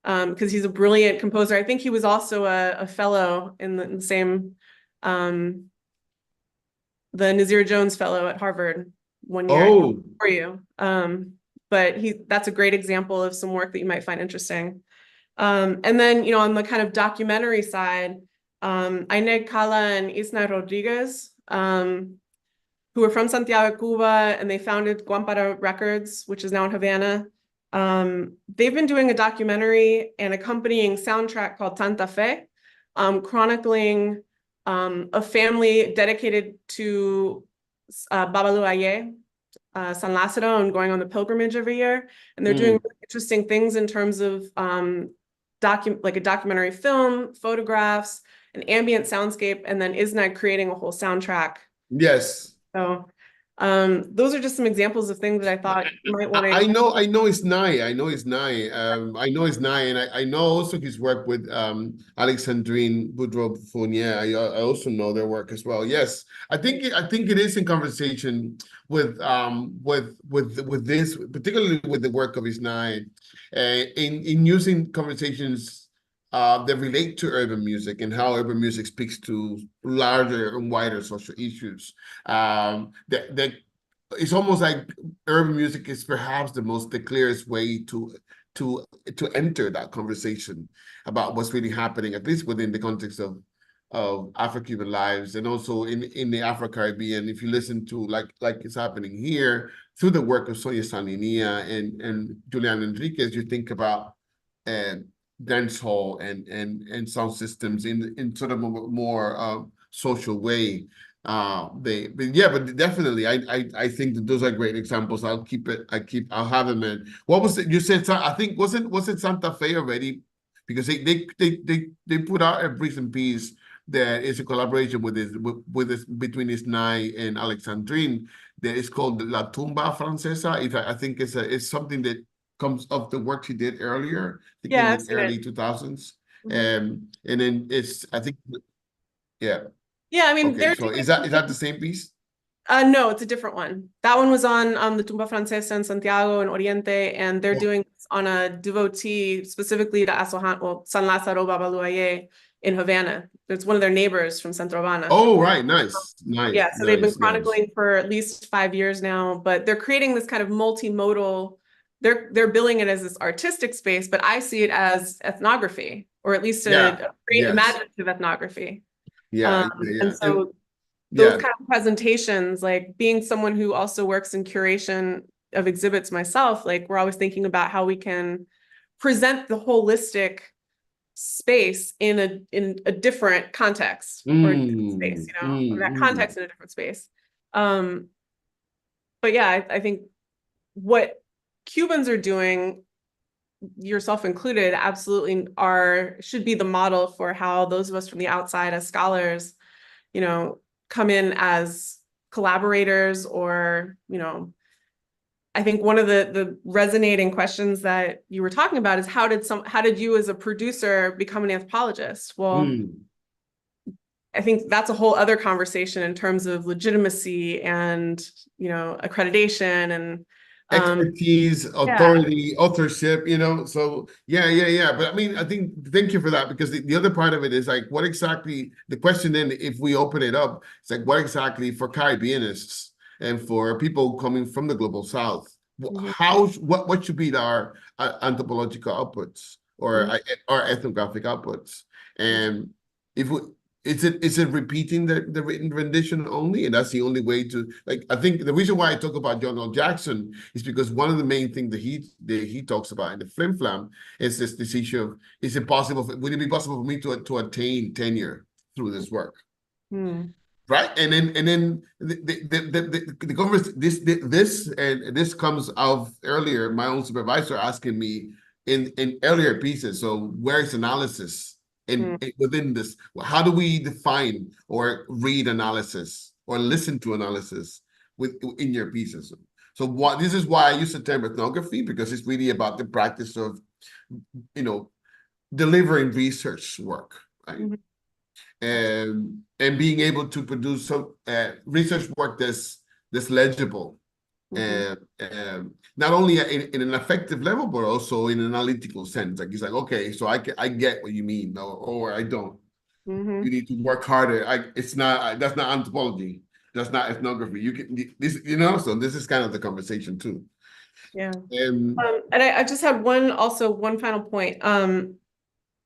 Because he's a brilliant composer. I think he was also a fellow in the same, the Nasir Jones Fellow at Harvard 1 year for you. But that's a great example of some work that you might find interesting. And then, on the kind of documentary side, Aineg Cala and Isna Rodriguez, who are from Santiago, Cuba, and they founded Guampara Records, which is now in Havana. They've been doing a documentary and accompanying soundtrack called Santa Fe, chronicling a family dedicated to Babalu Aye, San Lázaro, and going on the pilgrimage every year. And they're doing really interesting things in terms of like a documentary film, photographs, an ambient soundscape, and then Isna creating a whole soundtrack. Yes. So those are just some examples of things that I thought you might want to. I know it's Nye. I know it's Nye. And I know also his work with Alexandrine Boudreau-Fournier. I also know their work as well. Yes, I think it is in conversation with this, particularly with the work of Isnai, in using conversations that relate to urban music and how urban music speaks to larger and wider social issues. That it's almost like urban music is perhaps the clearest way to enter that conversation about what's really happening, at least within the context of Afro-Cuban lives, and also in the Afro-Caribbean. If you listen to like it's happening here through the work of Sonia Salinia and Julian Enriquez, you think about dancehall and sound systems in sort of a more social way. But definitely, I think that those are great examples. I'll have them in. What was it you said? I think was it Santa Fe already? Because they put out a recent piece that is a collaboration between Isnai and Alexandrine that is called La Tumba Francesa. I think it's something that comes of the work she did earlier, in the early 2000s. And then I mean, okay, so is that the same piece? No, it's a different one. That one was on the Tumba Francesa in Santiago and Oriente, and they're doing this on a devotee specifically to San Lázaro Babalu Aye in Havana. It's one of their neighbors from Centro Havana. Oh, right. Nice. Yeah, so they've been chronicling for at least 5 years now, but they're creating this kind of multimodal. They're billing it as this artistic space, but I see it as ethnography, or at least a great imaginative ethnography. And so those kind of presentations, like being someone who also works in curation of exhibits myself, like we're always thinking about how we can present the holistic space in a different context or a different space, or that context in a different space. But yeah, I think what Cubans are doing, yourself included, absolutely should be the model for how those of us from the outside as scholars, come in as collaborators, or, I think one of the resonating questions that you were talking about is how did you as a producer become an anthropologist? Well, I think that's a whole other conversation in terms of legitimacy and, accreditation and expertise, authority, authorship, so but I mean, I think, thank you for that, because the other part of it is like, what exactly, the question then, if we open it up, it's like, what exactly for Caribbeanists and for people coming from the global South, what should be our anthropological outputs or ethnographic outputs? And if we, is it repeating the written rendition only? And that's the only way to, I think the reason why I talk about John L. Jackson is because one of the main things that he talks about in the Flim Flam is this issue of, would it be possible for me to attain tenure through this work? Right? And then the conversation, this comes of earlier, my own supervisor asking me in earlier pieces, so where is analysis within this? How do we define or read analysis or listen to analysis in your pieces? So this is why I use the term ethnography, because it's really about the practice of, delivering research work, right? And being able to produce some research work that's legible, and not only in an effective level, but also in an analytical sense. Like, it's like, okay, so I get what you mean, or I don't. You need to work harder. That's not anthropology. That's not ethnography. You can this, so this is kind of the conversation too. Yeah. And I just had one final point.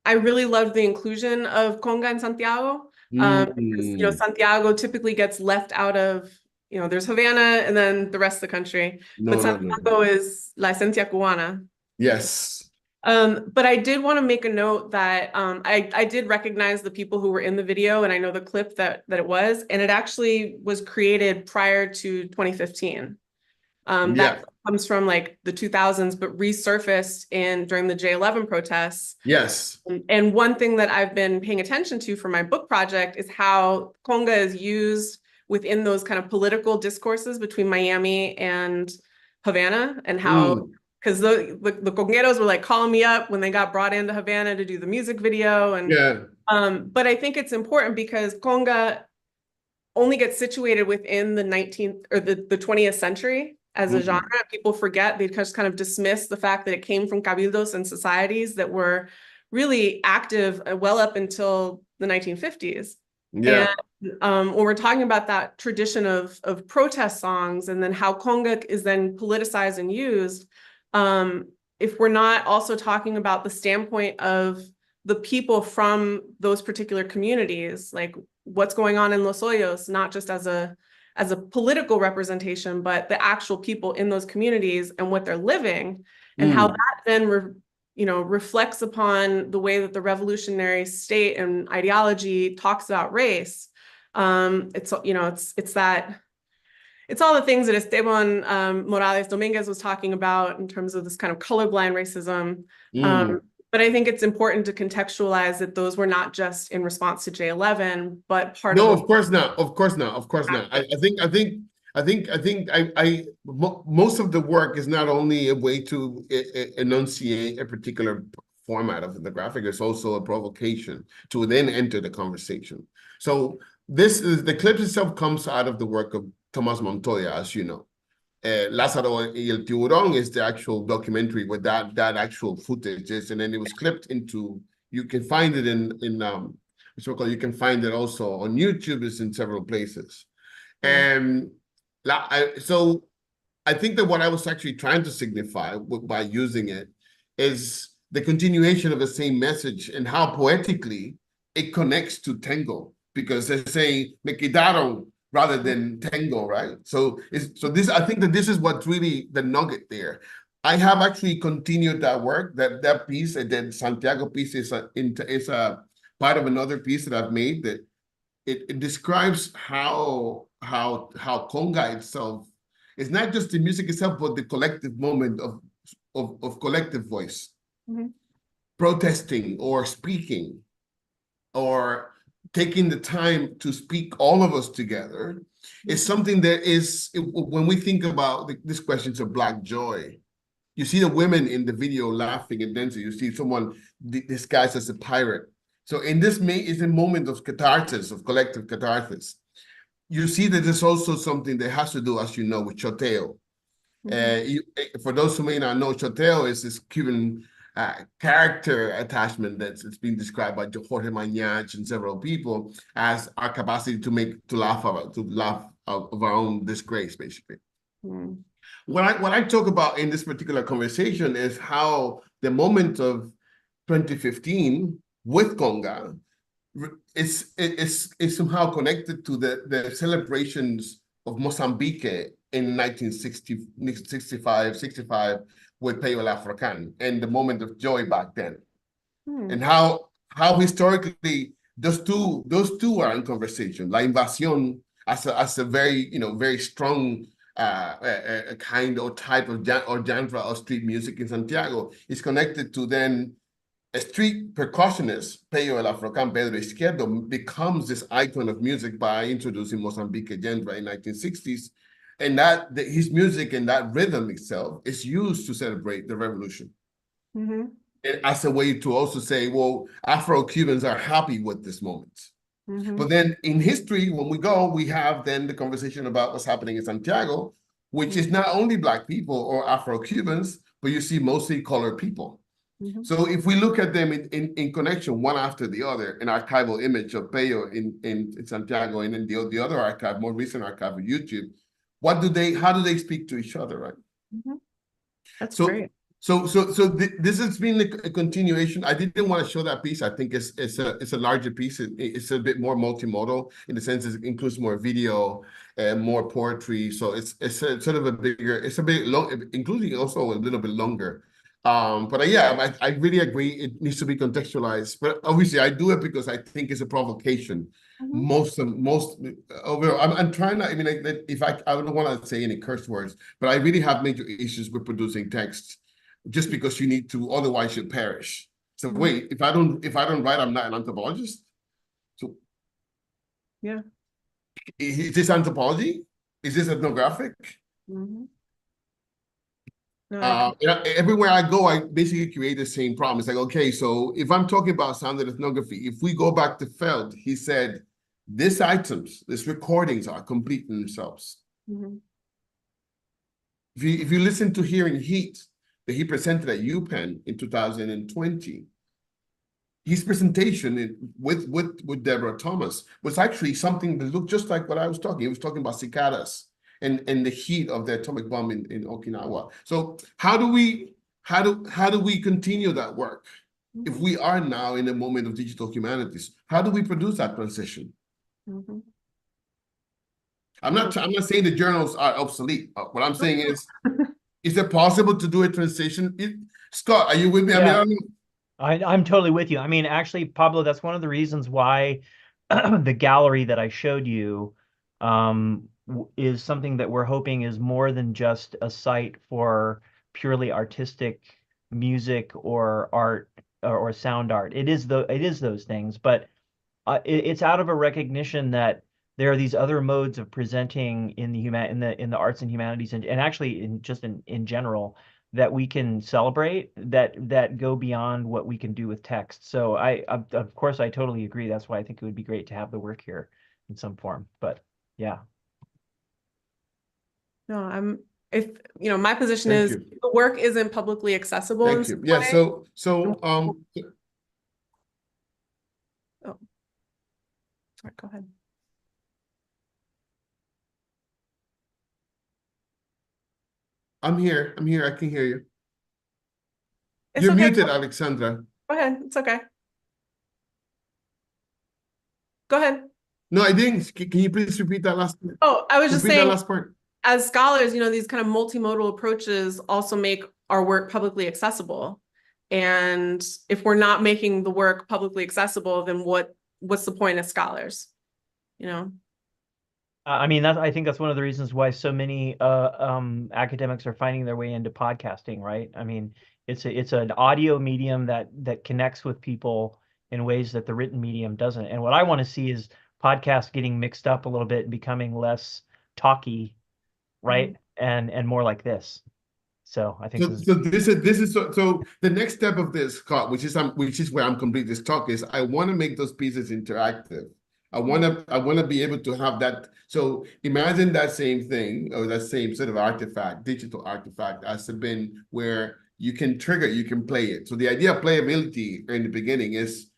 I really loved the inclusion of conga in Santiago. Because, Santiago typically gets left out of, there's Havana and then the rest of the country. But Santiago is La Esencia Cubana. Yes. But I did want to make a note that I did recognize the people who were in the video, and I know the clip that it was, and it actually was created prior to 2015. That comes from like the 2000s, but resurfaced during the J11 protests. Yes. And one thing that I've been paying attention to for my book project is how conga is used within those kind of political discourses between Miami and Havana, and how, because the congueros were like calling me up when they got brought into Havana to do the music video. And but I think it's important because conga only gets situated within the 19th or the 20th century as a genre. People forget, they just kind of dismiss the fact that it came from cabildos and societies that were really active well up until the 1950s. And when we're talking about that tradition of protest songs, and then how conga is then politicized and used, if we're not also talking about the standpoint of the people from those particular communities, like what's going on in Los Hoyos, not just as a political representation, but the actual people in those communities and what they're living, and how that then reflects upon the way that the revolutionary state and ideology talks about race. It's all the things that Esteban Morales Dominguez was talking about in terms of this kind of colorblind racism. But I think it's important to contextualize that those were not just in response to J11, but part of. No, of course not. Of course not. Of course not. I think most of the work is not only a way to enunciate a particular format of the graphic, it's also a provocation to then enter the conversation. So the clip itself comes out of the work of Tomás Montoya, as you know. Lázaro y el Tiburón is the actual documentary with that actual footage is, and then it was clipped into. You can find it you can find it also on YouTube. It's in several places, and so I think that what I was actually trying to signify by using it is the continuation of the same message and how poetically it connects to tango, because they're saying me quitaron rather than tango, right? So I think that this is what's really the nugget there. I have actually continued that work. That piece, the Santiago piece, is a part of another piece that I've made that it describes how conga itself is not just the music itself, but the collective moment of collective voice, protesting or speaking, or taking the time to speak all of us together is something that is, when we think about these questions of Black joy, you see the women in the video laughing and dancing. You see someone disguised as a pirate. So in this is a moment of catharsis, of collective catharsis. You see that there's also something that has to do, as you know, with choteo. For those who may not know, choteo is this Cuban character attachment that's been described by Jorge Mañach and several people as our capacity to laugh out of our own disgrace, basically. What I talk about in this particular conversation is how the moment of 2015 with conga is somehow connected to the celebrations of Mozambique in 1965 with Peyo el African and the moment of joy back then, and how historically those two are in conversation. La Invasión as a very strong kind or type of genre of street music in Santiago is connected to then a street percussionist, Peyo el African Pedro Izquierdo, becomes this icon of music by introducing Mozambique genre in 1960s. And his music and that rhythm itself is used to celebrate the revolution. Mm-hmm. And as a way to also say, well, Afro-Cubans are happy with this moment. Mm-hmm. But then in history, when we go, we have then the conversation about what's happening in Santiago, which is not only Black people or Afro-Cubans, but you see mostly colored people. Mm-hmm. So if we look at them in connection, one after the other, an archival image of Peyo in Santiago, and then the other archive, more recent archive of YouTube, how do they speak to each other, right? Mm-hmm. That's so, great. So this has been a continuation. I didn't want to show that piece. I think it's a larger piece. It's a bit more multimodal in the sense it includes more video and more poetry. So it's a sort of a bigger, it's a bit long, including also a little bit longer. But yeah, I really agree. It needs to be contextualized. But obviously, I do it because I think it's a provocation. Mm-hmm. Overall, I'm trying to. I mean, I don't want to say any curse words, but I really have major issues with producing texts, just because you need to, otherwise you perish. So wait, if I don't write, I'm not an anthropologist. So yeah, is this anthropology? Is this ethnographic? Mm-hmm. No, everywhere I go, I basically create the same problem. It's like, okay, so if I'm talking about sound and ethnography, if we go back to Feld, he said, these items, these recordings are complete in themselves. Mm-hmm. If you listen to Hearing Heat, that he presented at UPenn in 2020, his presentation with Deborah Thomas was actually something that looked just like what I was talking. He was talking about cicadas and the heat of the atomic bomb in Okinawa. So how do we continue that work? Mm-hmm. If we are now in a moment of digital humanities, how do we produce that transition? Mm-hmm. I'm not saying the journals are obsolete. What I'm saying is it possible to do a transition? Scott, are you with me? Yeah. I mean, I'm totally with you. I mean, actually, Pablo, that's one of the reasons why the gallery that I showed you is something that we're hoping is more than just a site for purely artistic music or art or sound art. It is those things, but it's out of a recognition that there are these other modes of presenting in the arts and humanities and actually in general that we can celebrate that go beyond what we can do with text. So of course I totally agree. That's why I think it would be great to have the work here in some form. But yeah. No, my position is the work isn't publicly accessible. Thank you. Yeah. So oh, sorry, go ahead. I'm here. I can hear you. You're okay. Muted, Alexandra. Go ahead. It's okay. Go ahead. No, I didn't. Can you please repeat that last part? Oh, I was just saying, that last part. As scholars, these kind of multimodal approaches also make our work publicly accessible. And if we're not making the work publicly accessible, then what's the point as scholars? I mean, I think that's one of the reasons why so many academics are finding their way into podcasting, right? I mean, it's an audio medium that connects with people in ways that the written medium doesn't. And what I want to see is podcasts getting mixed up a little bit and becoming less talky, right? Mm-hmm. And more like this. So I think so the next step of this, Scott, which is where I'm completing this talk, is I want to make those pieces interactive. I want to be able to have that. So imagine that same thing, or that same sort of artifact, digital artifact, as a bin where you can trigger, you can play it. So the idea of playability in the beginning is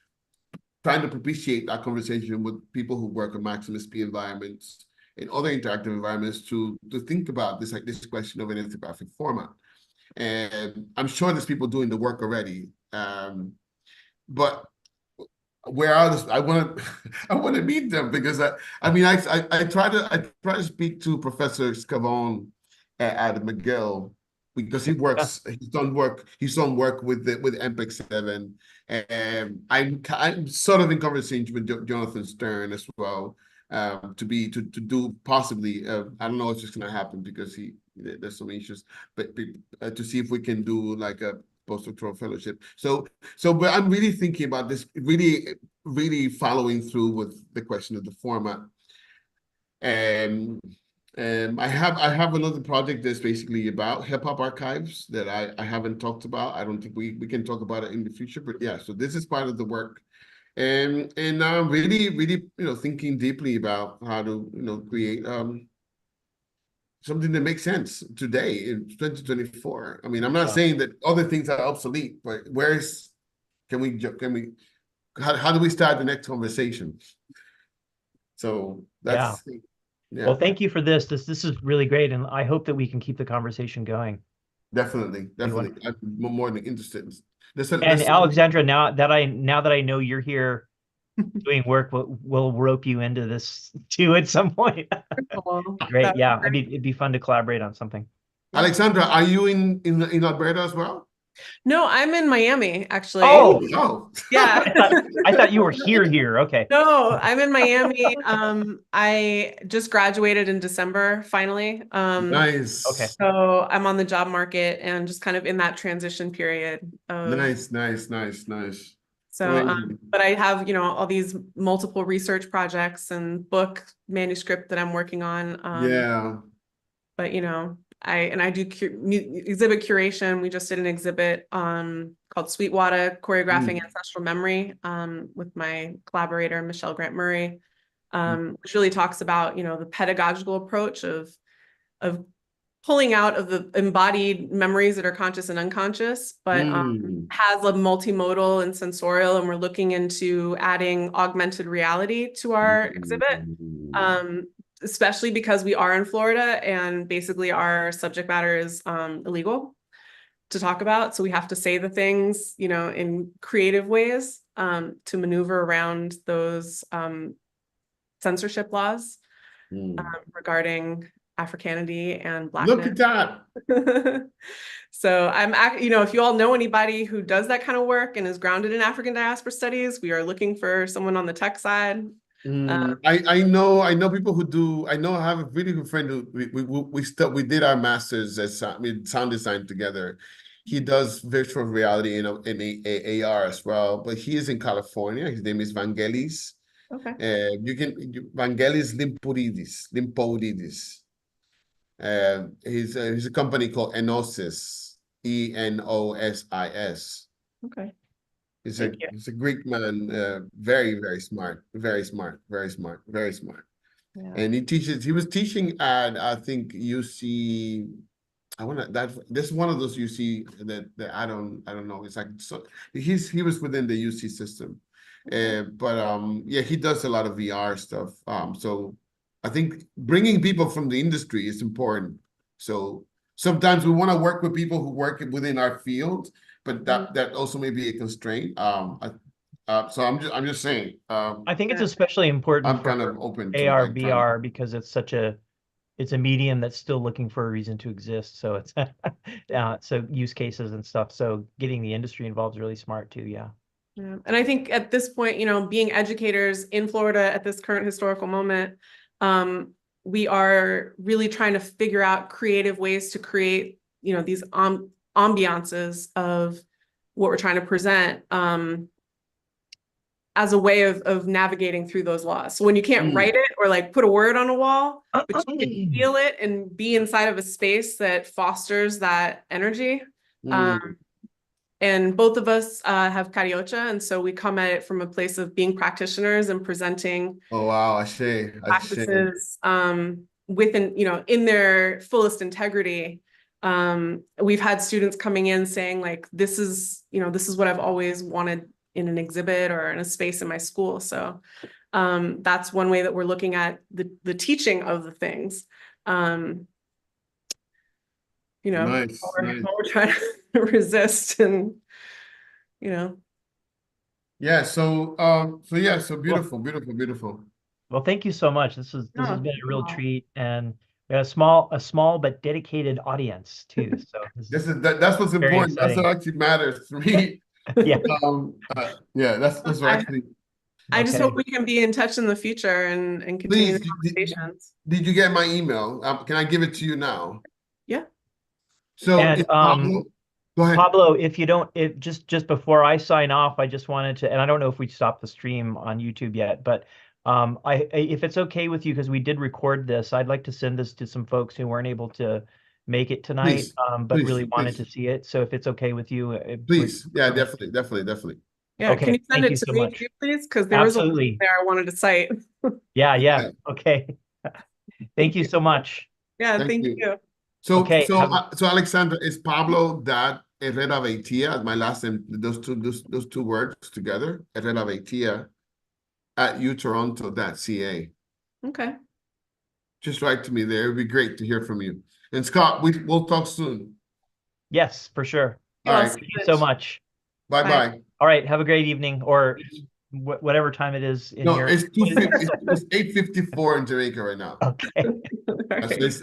trying to propitiate that conversation with people who work in Maximus P environments and other interactive environments to think about this question of an ethnographic format. And I'm sure there's people doing the work already, but where I want to meet them, because I try to speak to Professor Scavone at McGill, because he's done work with MPEG 7, and I'm sort of in conversation with Jonathan Stern as well, to do possibly I don't know if it's going to happen because there's some issues, but to see if we can do like a postdoctoral fellowship. But I'm really thinking about this, really following through with the question of the format. And I have another project that's basically about hip hop archives that I haven't talked about. I don't think we can talk about it in the future, but yeah, so this is part of the work. And I'm really thinking deeply about how to create something that makes sense today in 2024. I mean, I'm not saying that other things are obsolete, but how do we start the next conversation? So that's yeah. Well, thank you for this. This is really great, and I hope that we can keep the conversation going. Definitely. I'm more than interested. And Alexandra, now that I know you're here doing work, we'll rope you into this too at some point. Great, yeah. I mean, it'd be fun to collaborate on something. Alexandra, are you in Alberta as well? No, I'm in Miami, actually. Oh. Yeah. I thought you were here. Okay. No, I'm in Miami. I just graduated in December, finally. Nice. Okay. So I'm on the job market and just kind of in that transition period. Nice. So, but I have, all these multiple research projects and book manuscript that I'm working on. Yeah. But, I do exhibit curation. We just did an exhibit called Sweetwater, Choreographing Ancestral Memory with my collaborator, Michelle Grant Murray, which really talks about, the pedagogical approach of pulling out of the embodied memories that are conscious and unconscious, but has a multimodal and sensorial, and we're looking into adding augmented reality to our exhibit, especially because we are in Florida and basically our subject matter is illegal to talk about. So we have to say the things, in creative ways to maneuver around those censorship laws regarding Africanity and Blackness. Look at that. So I'm, if you all know anybody who does that kind of work and is grounded in African diaspora studies, we are looking for someone on the tech side. I know people who do. I have a really good friend who we did our masters at sound design together. He does virtual reality in AR as well, but he is in California. His name is Vangelis. Okay. Vangelis Limpoudidis. He's a company called Enosis, ENOSIS. Okay. He's a Greek man, very smart. Yeah. And he was teaching at, I think, UC. This is one of those UC that I don't know. It's like, so he was within the UC system. Yeah, he does a lot of VR stuff. So I think bringing people from the industry is important. So sometimes we want to work with people who work within our field, but that also may be a constraint. So I'm just saying. I think it's especially important. I'm kind of open to AR VR because it's a medium that's still looking for a reason to exist. So it's so use cases and stuff. So getting the industry involved is really smart too. Yeah. Yeah. And I think at this point, being educators in Florida at this current historical moment, we are really trying to figure out creative ways to create, these ambiances of what we're trying to present as a way of navigating through those laws. So when you can't write it or like put a word on a wall, but you can feel it and be inside of a space that fosters that energy. And both of us have cariocha, and so we come at it from a place of being practitioners and presenting. Oh wow, I see. Practices within, in their fullest integrity. We've had students coming in saying like, this is what I've always wanted in an exhibit or in a space in my school. So that's one way that we're looking at the teaching of the things. Nice. We're trying to resist and, Yeah. So beautiful. Well, thank you so much. This has been a real treat, and we have a small but dedicated audience too. So that's what's important. Exciting. That's what actually matters to me. Yeah. That's what actually. I just hope we can be in touch in the future and continue the conversations. Did you get my email? Can I give it to you now? Yeah. So Go ahead. Pablo, if you don't, just before I sign off, I just wanted to, and I don't know if we stopped the stream on YouTube yet, but if it's okay with you, because we did record this, I'd like to send this to some folks who weren't able to make it tonight, but really wanted to see it. So if it's okay with you, please, yeah, definitely. Yeah, okay, can you send thank it you to so me much. too, please? Because there was a Absolutely. link there I wanted to cite. Yeah. Okay. Thank you so much. Yeah, thank you. So, Okay, so Alexandra, is Pablo that Herrera Veitia, my last name, those two words together, Herrera Veitia, at utoronto.ca. Okay. Just write to me there. It'd be great to hear from you. And Scott, we'll talk soon. Yes, for sure. All right. Thank you so much. Bye. All right. Have a great evening, or whatever time it is in your. It's 8:54 in Jamaica right now. Okay. It's